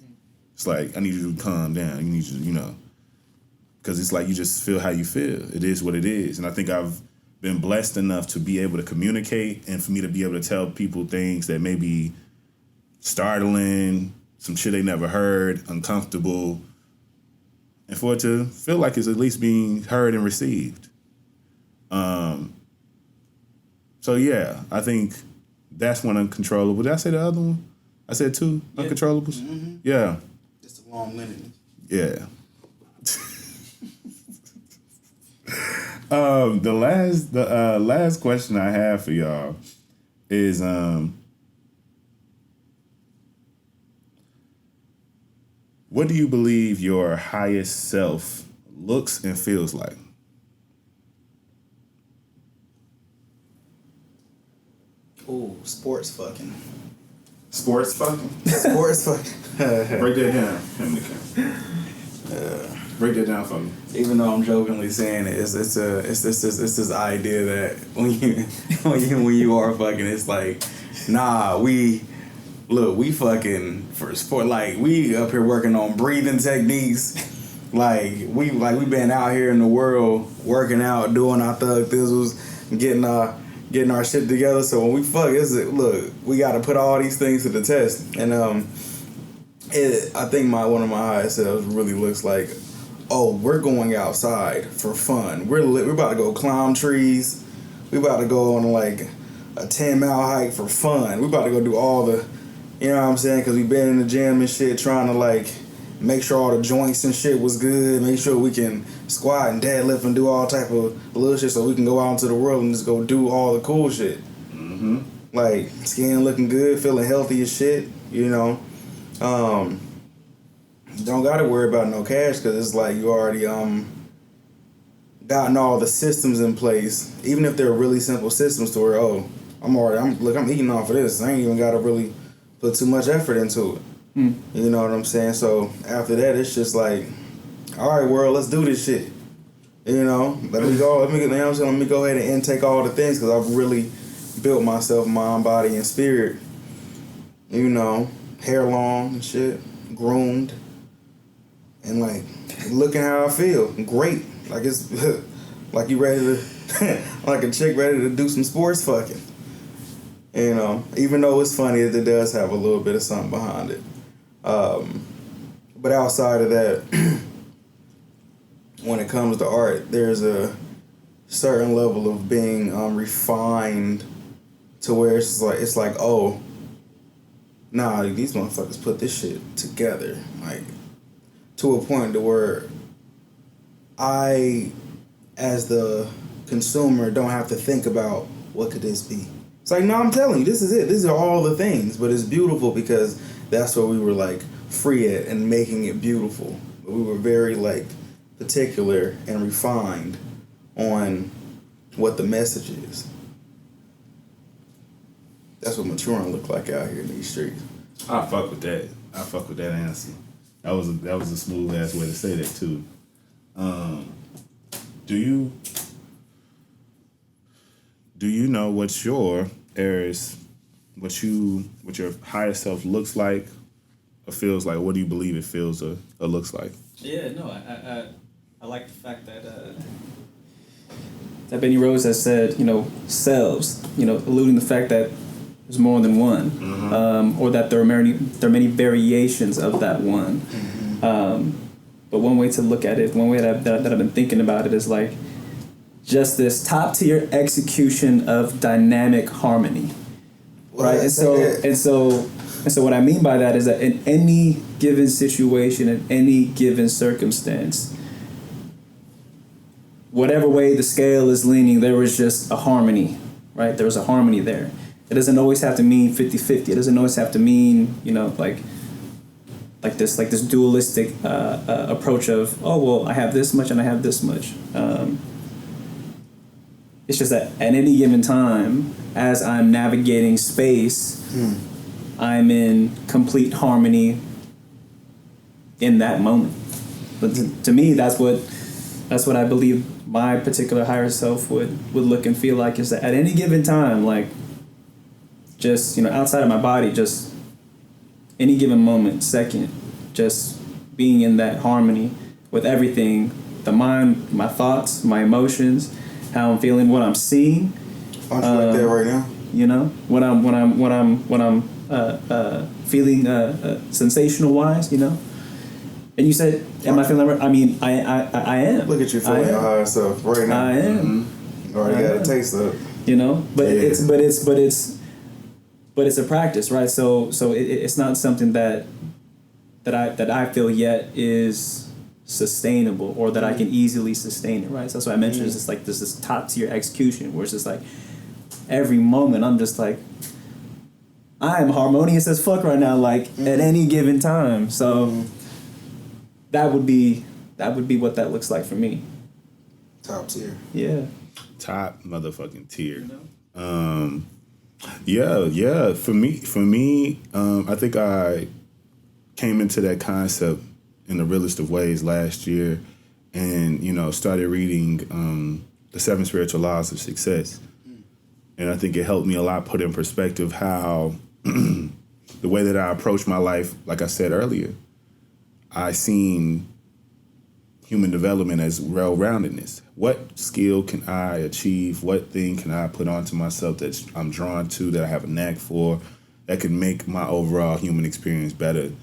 It's like, I need you to calm down. You need you because it's like you just feel how you feel. It is what it is, and I think I've been blessed enough to be able to communicate, and for me to be able to tell people things that may be startling, some shit they never heard, uncomfortable, and for it to feel like it's at least being heard and received. So yeah, I think that's one uncontrollable. Did I say the other one? I said 2 uncontrollables. Mm-hmm. Yeah. Just a long-winded. Yeah. The last question I have for y'all is what do you believe your highest self looks and feels like? Ooh, sports fucking. Sports fucking? Sports fucking. Break that down. Break that down for me. Even though I'm jokingly saying it, it's this idea that when you are fucking, it's like, nah, we fucking for sport, like we up here working on breathing techniques, like we been out here in the world working out, doing our thug thizzles, getting our shit together. So when we fuck, we got to put all these things to the test, and I think one of my highest selves really looks like, oh, we're going outside for fun. We're about to go climb trees. We about to go on like a 10-mile hike for fun. We about to go do all the, you know what I'm saying? Because we've been in the gym and shit trying to like make sure all the joints and shit was good. Make sure we can squat and deadlift and do all type of little shit so we can go out into the world and just go do all the cool shit. Mm-hmm. Like skin looking good, feeling healthy as shit, you know. Don't gotta worry about no cash because it's like you already gotten all the systems in place, even if they're really simple systems to where I'm eating off of this. I ain't even gotta really put too much effort into it. You know what I'm saying? So after that, it's just like, all right, world, let's do this shit. You know, let me go ahead and intake all the things because I've really built myself, mind, body, and spirit. You know, hair long and shit, groomed. And like, looking how I feel, great. Like it's like you ready to, like a chick ready to do some sports fucking. You know, even though it's funny, it does have a little bit of something behind it. But outside of that, when it comes to art, there's a certain level of being refined to where it's like, oh, nah, these motherfuckers put this shit together, like, to a point to where I, as the consumer, don't have to think about what could this be. It's like, no, I'm telling you, this is it. These are all the things, but it's beautiful because that's where we were like free at and making it beautiful. But we were very like particular and refined on what the message is. That's what maturing look like out here in these streets. I fuck with that. I fuck with that answer. That was a smooth ass way to say that too. Do you know what your Arris, what your higher self looks like or feels like? What do you believe it feels or looks like? Yeah, no, I like the fact that Bennierosevelt has said, you know, selves, you know, alluding the fact that there's more than one, or that there are many variations of that one. But one way to look at it, one way that I've been thinking about it is like just this top tier execution of dynamic harmony, right? And so what I mean by that is that in any given situation, in any given circumstance, whatever way the scale is leaning, there was just a harmony, right? There was a harmony there. It doesn't always have to mean 50-50. It doesn't always have to mean, you know, like this dualistic approach of, oh, well, I have this much and I have this much. It's just that at any given time, as I'm navigating space, I'm in complete harmony in that moment. But to me, that's what I believe my particular higher self would look and feel like, is that at any given time, like, just, you know, outside of my body, just any given moment, second, just being in that harmony with everything, the mind, my thoughts, my emotions, how I'm feeling, what I'm seeing. Aren't you like that right now? You know, what I'm feeling sensational wise, you know. And you said, am I feeling right? I mean, I am. Look at you feeling your higher self right now. I am. You already got a taste of it. You know, but but it's a practice, right? So it's not something that I feel yet is sustainable or that I can easily sustain it, right? So that's why I mentioned it's just like there's this top tier execution where it's just like every moment I'm just like I am harmonious as fuck right now, like at any given time. So that would be what that looks like for me. Top tier. Yeah. Top motherfucking tier. Yeah. For me, I think I came into that concept in the realest of ways last year, and started reading the 7 Spiritual Laws of Success, and I think it helped me a lot put in perspective how the way that I approach my life. Like I said earlier, I seen human development as well-roundedness. What skill can I achieve? What thing can I put onto myself that I'm drawn to, that I have a knack for, that could make my overall human experience better,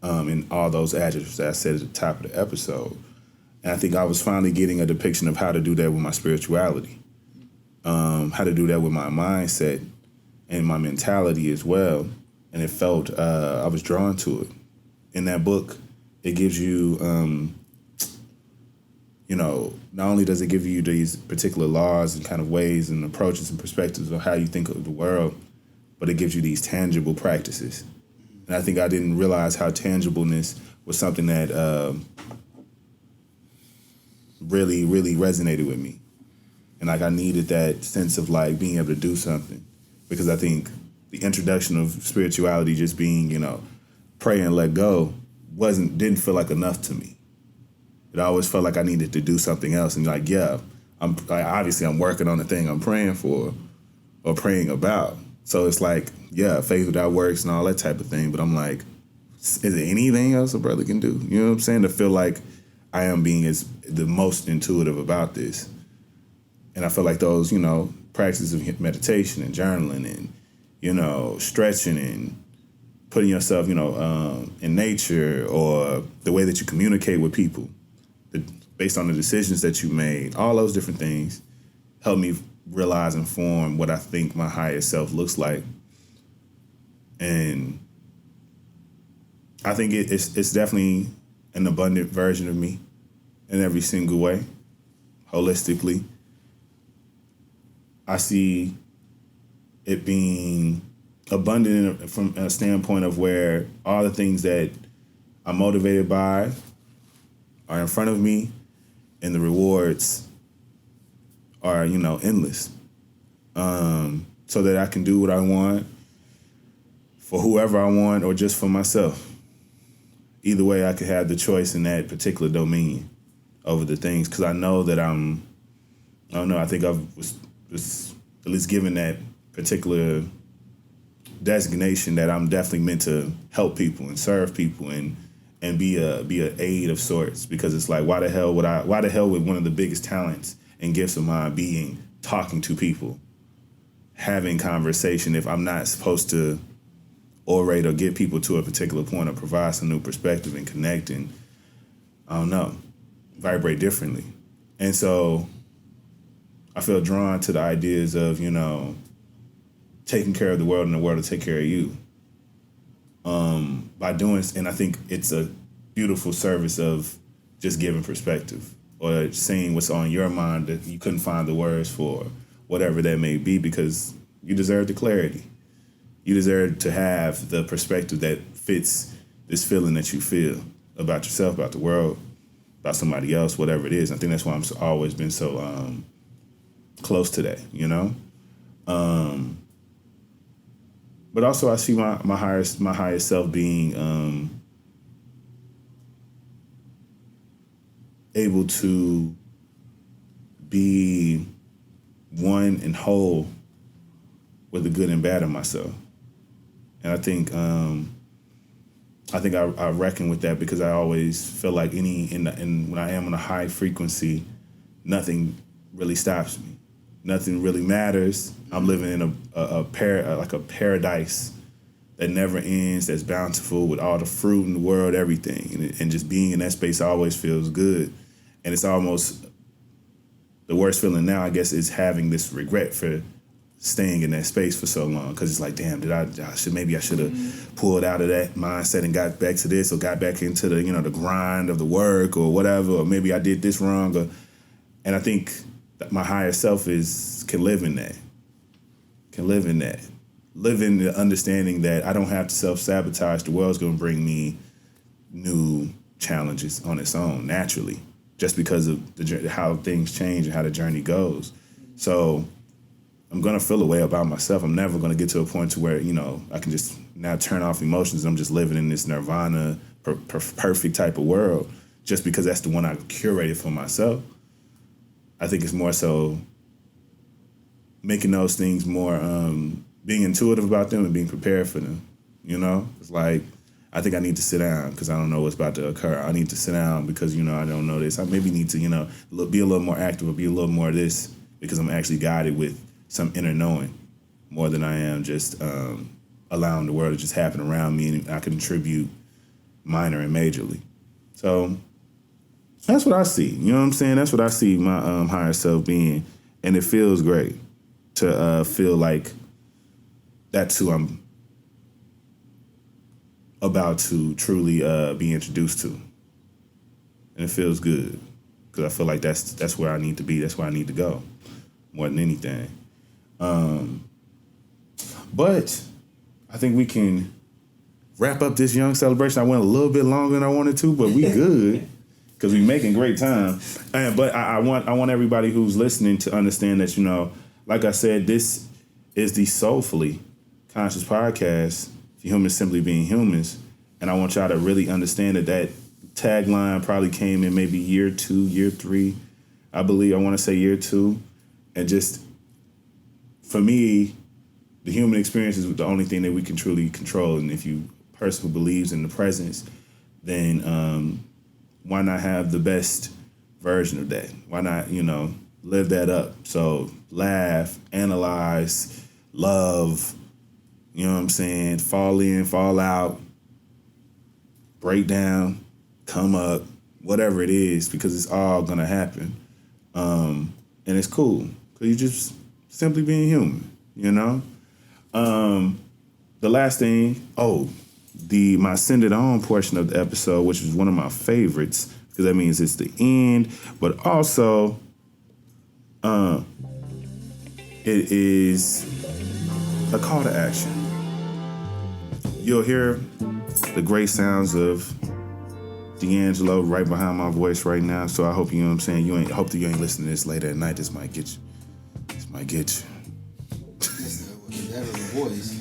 in all those adjectives that I said at the top of the episode. And I think I was finally getting a depiction of how to do that with my spirituality, how to do that with my mindset and my mentality as well. And it felt, I was drawn to it. In that book, it gives you, not only does it give you these particular laws and kind of ways and approaches and perspectives of how you think of the world, but it gives you these tangible practices. And I think I didn't realize how tangibleness was something that really, really resonated with me. And like I needed that sense of like being able to do something, because I think the introduction of spirituality just being, pray and let go didn't feel like enough to me. It always felt like I needed to do something else. And like, I'm working on the thing I'm praying for or praying about. So it's like, faith without works and all that type of thing. But I'm like, is there anything else a brother can do? You know what I'm saying? To feel like I am being the most intuitive about this. And I feel like those, practices of meditation and journaling and, stretching and putting yourself, in nature, or the way that you communicate with people, based on the decisions that you made, all those different things help me realize and form what I think my highest self looks like. And I think it's definitely an abundant version of me in every single way, holistically. I see it being abundant from a standpoint of where all the things that I'm motivated by are in front of me, and the rewards are, endless. So that I can do what I want for whoever I want or just for myself. Either way, I could have the choice in that particular domain over the things, because I know that I think I was at least given that particular designation that I'm definitely meant to help people and serve people and be a aid of sorts, because it's like, why the hell would one of the biggest talents and gifts of mine being talking to people, having conversation, if I'm not supposed to orate or get people to a particular point or provide some new perspective and connect and, I don't know, vibrate differently. And so I feel drawn to the ideas of, taking care of the world and the world will take care of you. By doing, and I think it's a beautiful service of just giving perspective or saying what's on your mind that you couldn't find the words for, whatever that may be, because you deserve the clarity. You deserve to have the perspective that fits this feeling that you feel about yourself, about the world, about somebody else, whatever it is. I think that's why I'm always been so close to that, But also I see my highest self being able to be one and whole with the good and bad of myself. And I think I reckon with that, because I always feel like when I am on a high frequency, nothing really stops me. Nothing really matters. I'm living in a paradise that never ends, that's bountiful with all the fruit in the world, everything. And just being in that space always feels good. And it's almost the worst feeling now, I guess, is having this regret for staying in that space for so long, because it's like, damn, maybe I should have pulled out of that mindset and got back to this, or got back into the, the grind of the work or whatever, or maybe I did this wrong, and I think that my higher self can live in that, live in the understanding that I don't have to self-sabotage. The world's going to bring me new challenges on its own naturally, just because of how things change and how the journey goes. So I'm going to feel a way about myself. I'm never going to get to a point to where, I can just now turn off emotions. I'm just living in this nirvana, perfect type of world, just because that's the one I curated for myself. I think it's more so making those things more, being intuitive about them and being prepared for them. It's like, I think I need to sit down because I don't know what's about to occur. I need to sit down because, I don't know this. I maybe need to, be a little more active or be a little more of this, because I'm actually guided with some inner knowing more than I am just allowing the world to just happen around me, and I can contribute minor and majorly. So that's what I see. You know what I'm saying? That's what I see my higher self being, and it feels great to feel like that's who I'm about to truly be introduced to, and it feels good because I feel like that's where I need to be. That's where I need to go more than anything. But I think we can wrap up this young celebration. I went a little bit longer than I wanted to, but we good because we making great time. But I want everybody who's listening to understand that, like I said, this is the Soulfully Conscious Podcast for humans simply being humans, and I want y'all to really understand that tagline probably came in maybe year 2, year 3, I believe. I want to say year 2, and just for me, the human experience is the only thing that we can truly control. And if you a person who believes in the presence, then why not have the best version of that? Why not, live that up? So laugh, analyze, love, you know what I'm saying? Fall in, fall out, break down, come up, whatever it is, because it's all gonna happen. And it's cool, because you're just simply being human, The last thing, my send it on portion of the episode, which is one of my favorites, because that means it's the end, but also it is a call to action. You'll hear the great sounds of D'Angelo right behind my voice right now, so I hope you know what I'm saying. Hope that you ain't listening to this later at night. This might get you. Voice.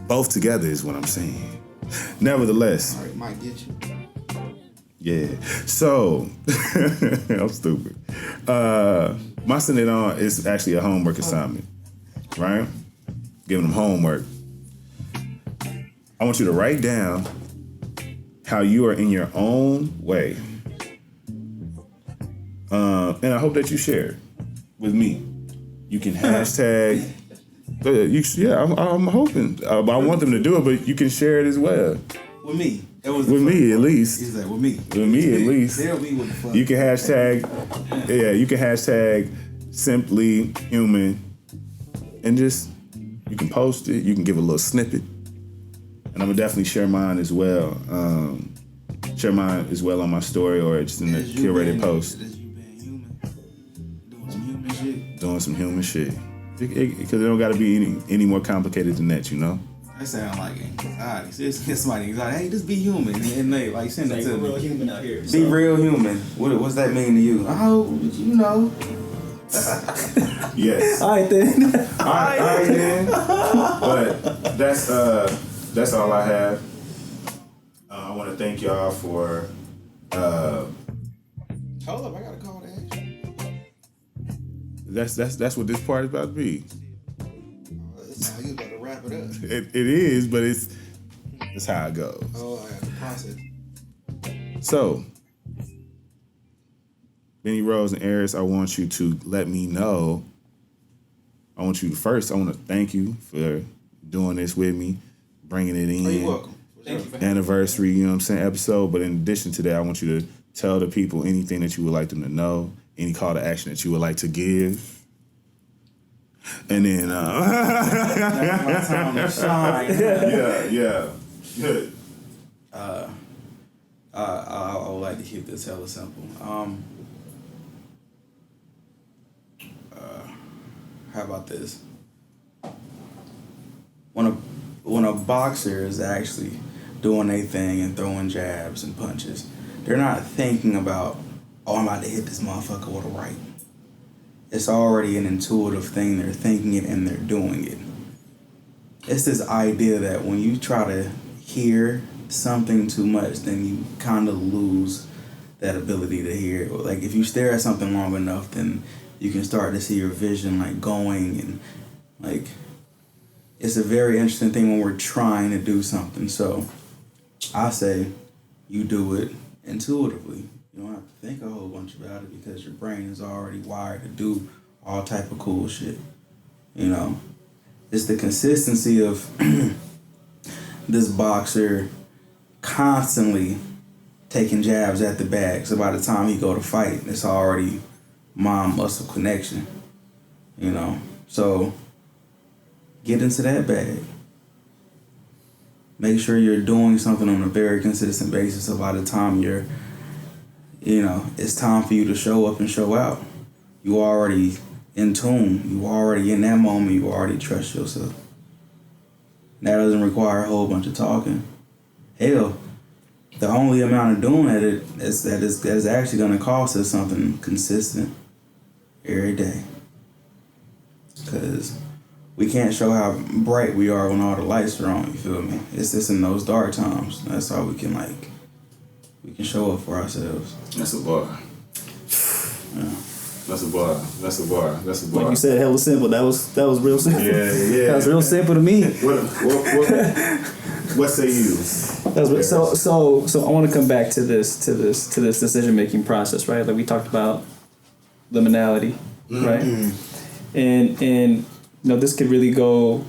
Both together is what I'm saying. Nevertheless. All right, might get you. Yeah. So, I'm stupid. My send it on is actually a homework assignment, right? Giving them homework. I want you to write down how you are in your own way. And I hope that you share it with me. You can hashtag. I'm hoping. I want them to do it, but you can share it as well. With me. With me, at least. He's like, with me. With me, at least. Tell me what the fuck. You can hashtag simply human, and just, you can post it. You can give a little snippet. And I'm gonna definitely share mine as well. On my story or just in the curated post. That's you being human. Doing some human shit. Because it don't got to be any more complicated than that, That sound like anxiety. It's somebody anxiety. Hey, just be human. And they like send it to me. Real human out here. Be real human. What's that mean to you? Oh, Yes. All right then. All right then. But that's all I have. I want to thank y'all for. Hold up, I gotta call that action. That's what this part is about to be. That's how you about to wrap it up. It is, but it's how it goes. Oh, I have to process. So, Benny Rose and Arris, I want you to let me know. I want to thank you for doing this with me, bringing it in. Oh, you're welcome. Thank you for Anniversary, you know what I'm saying, episode. But in addition to that, I want you to tell the people anything that you would like them to know, any call to action that you would like to give. And then, My time to shine. yeah. Good. I would like to keep this hella simple. How about this? When a boxer is actually doing their thing and throwing jabs and punches, they're not thinking about, oh, I'm about to hit this motherfucker with a right. It's already an intuitive thing. They're thinking it and they're doing it. It's this idea that when you try to hear something too much, then you kind of lose that ability to hear. Like if you stare at something long enough, then you can start to see your vision like going, and like it's a very interesting thing when we're trying to do something. So I say you do it intuitively. You don't have to think a whole bunch about it because your brain is already wired to do all type of cool shit. You know, it's the consistency of this boxer constantly taking jabs at the bag. So by the time he go to fight, it's already mind muscle connection. You know, so get into that bag. Make sure you're doing something on a very consistent basis. So by the time it's time for you to show up and show out, you already in tune. You already in that moment. You already trust yourself. That doesn't require a whole bunch of talking. Hell, the only amount of doing that is actually going to cost us something consistent every day. Because we can't show how bright we are when all the lights are on, you feel me? It's just in those dark times. That's how we can show up for ourselves. That's a bar. Yeah. That's a bar. Like you said, hella simple. That was real simple. Yeah. That was real simple to me. What say you? So I want to come back to this decision making process, right? Like we talked about liminality, right? And this could really go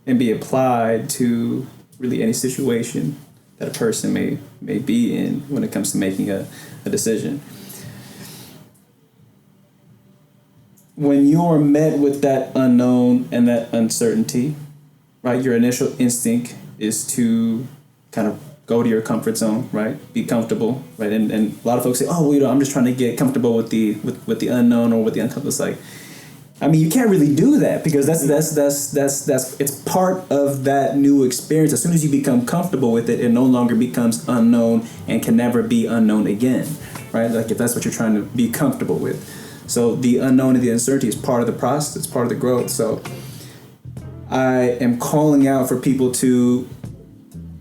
and be applied to really any situation that a person may be in when it comes to making a decision. When you're met with that unknown and that uncertainty, right, your initial instinct is to kind of go to your comfort zone, right? Be comfortable, right? And a lot of folks say, oh, well, I'm just trying to get comfortable with the unknown or with the uncomfortable. It's like, I mean, you can't really do that because that's it's part of that new experience. As soon as you become comfortable with it, it no longer becomes unknown and can never be unknown again, right? Like if that's what you're trying to be comfortable with. So the unknown and the uncertainty is part of the process. It's part of the growth. So I am calling out for people to,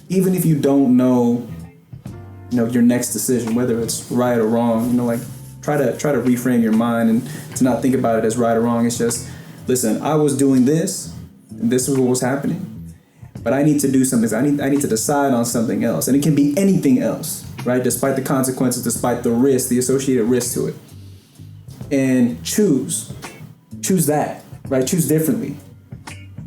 even if you don't know, your next decision, whether it's right or wrong, like try to reframe your mind and to not think about it as right or wrong. It's just, listen, I was doing this, and this is what was happening, but I need to do something. I need to decide on something else, and it can be anything else, right? Despite the consequences, despite the risk, the associated risk to it. And choose that, right? Choose differently.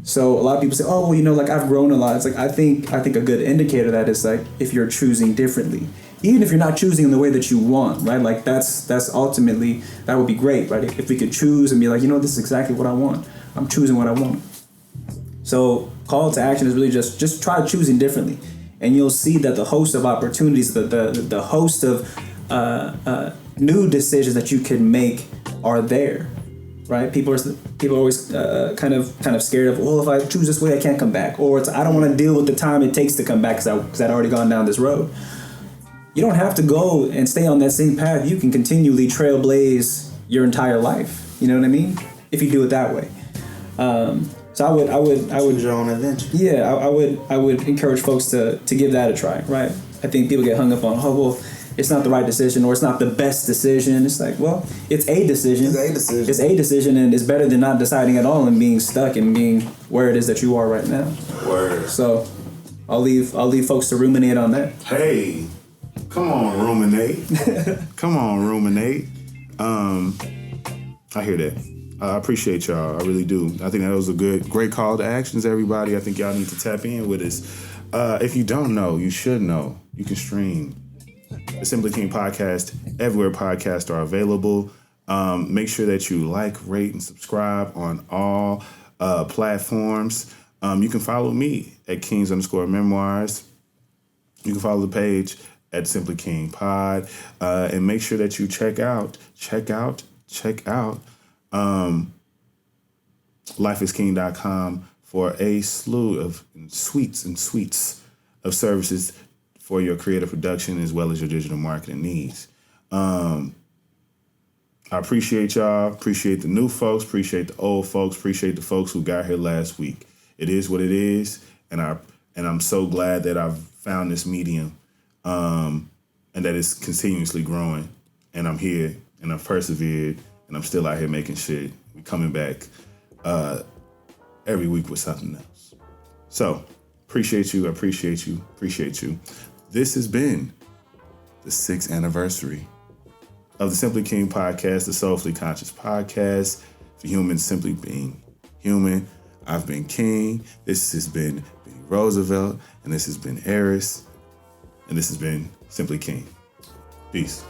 So a lot of people say, oh, well, I've grown a lot. It's like, I think a good indicator of that is like if you're choosing differently, even if you're not choosing in the way that you want, right? Like that's ultimately, that would be great, right? If we could choose and be like, this is exactly what I want. I'm choosing what I want. So call to action is really just try choosing differently. And you'll see that the host of opportunities, the host of new decisions that you can make are there, right? People are always kind of scared of, well, if I choose this way, I can't come back, or it's I don't want to deal with the time it takes to come back because I'd already gone down this road. You don't have to go and stay on that same path. You can continually trailblaze your entire life. You know what I mean? If you do it that way. So I would choose your own adventure. Yeah, I would encourage folks to give that a try, right? I think people get hung up on, oh, well, it's not the right decision or it's not the best decision. It's like, well, it's a decision. It's a decision, and it's better than not deciding at all and being stuck and being where it is that you are right now. Word. So I'll leave folks to ruminate on that. Hey, come on, ruminate. Come on, ruminate. I hear that. I appreciate y'all. I really do. I think that was a great call to actions, everybody. I think y'all need to tap in with us. If you don't know, you should know. You can stream the Simply King podcast everywhere podcasts are available. Make sure that you like, rate, and subscribe on all platforms. You can follow me at Kings_Memoirs. You can follow the page at Simply King Pod. And make sure that you check out lifeisking.com for a slew of suites of services for your creative production as well as your digital marketing needs. I appreciate y'all. Appreciate the new folks. Appreciate the old folks. Appreciate the folks who got here last week. It is what it is, and I'm so glad that I've found this medium, and that it's continuously growing. And I'm here, and I've persevered, and I'm still out here making shit. We're coming back every week with something else. So appreciate you. This has been the 6th anniversary of the Simply King podcast, the Soulfully Conscious podcast for humans simply being human. I've been King. This has been Bennierosevelt, and this has been Arris, and this has been Simply King. Peace.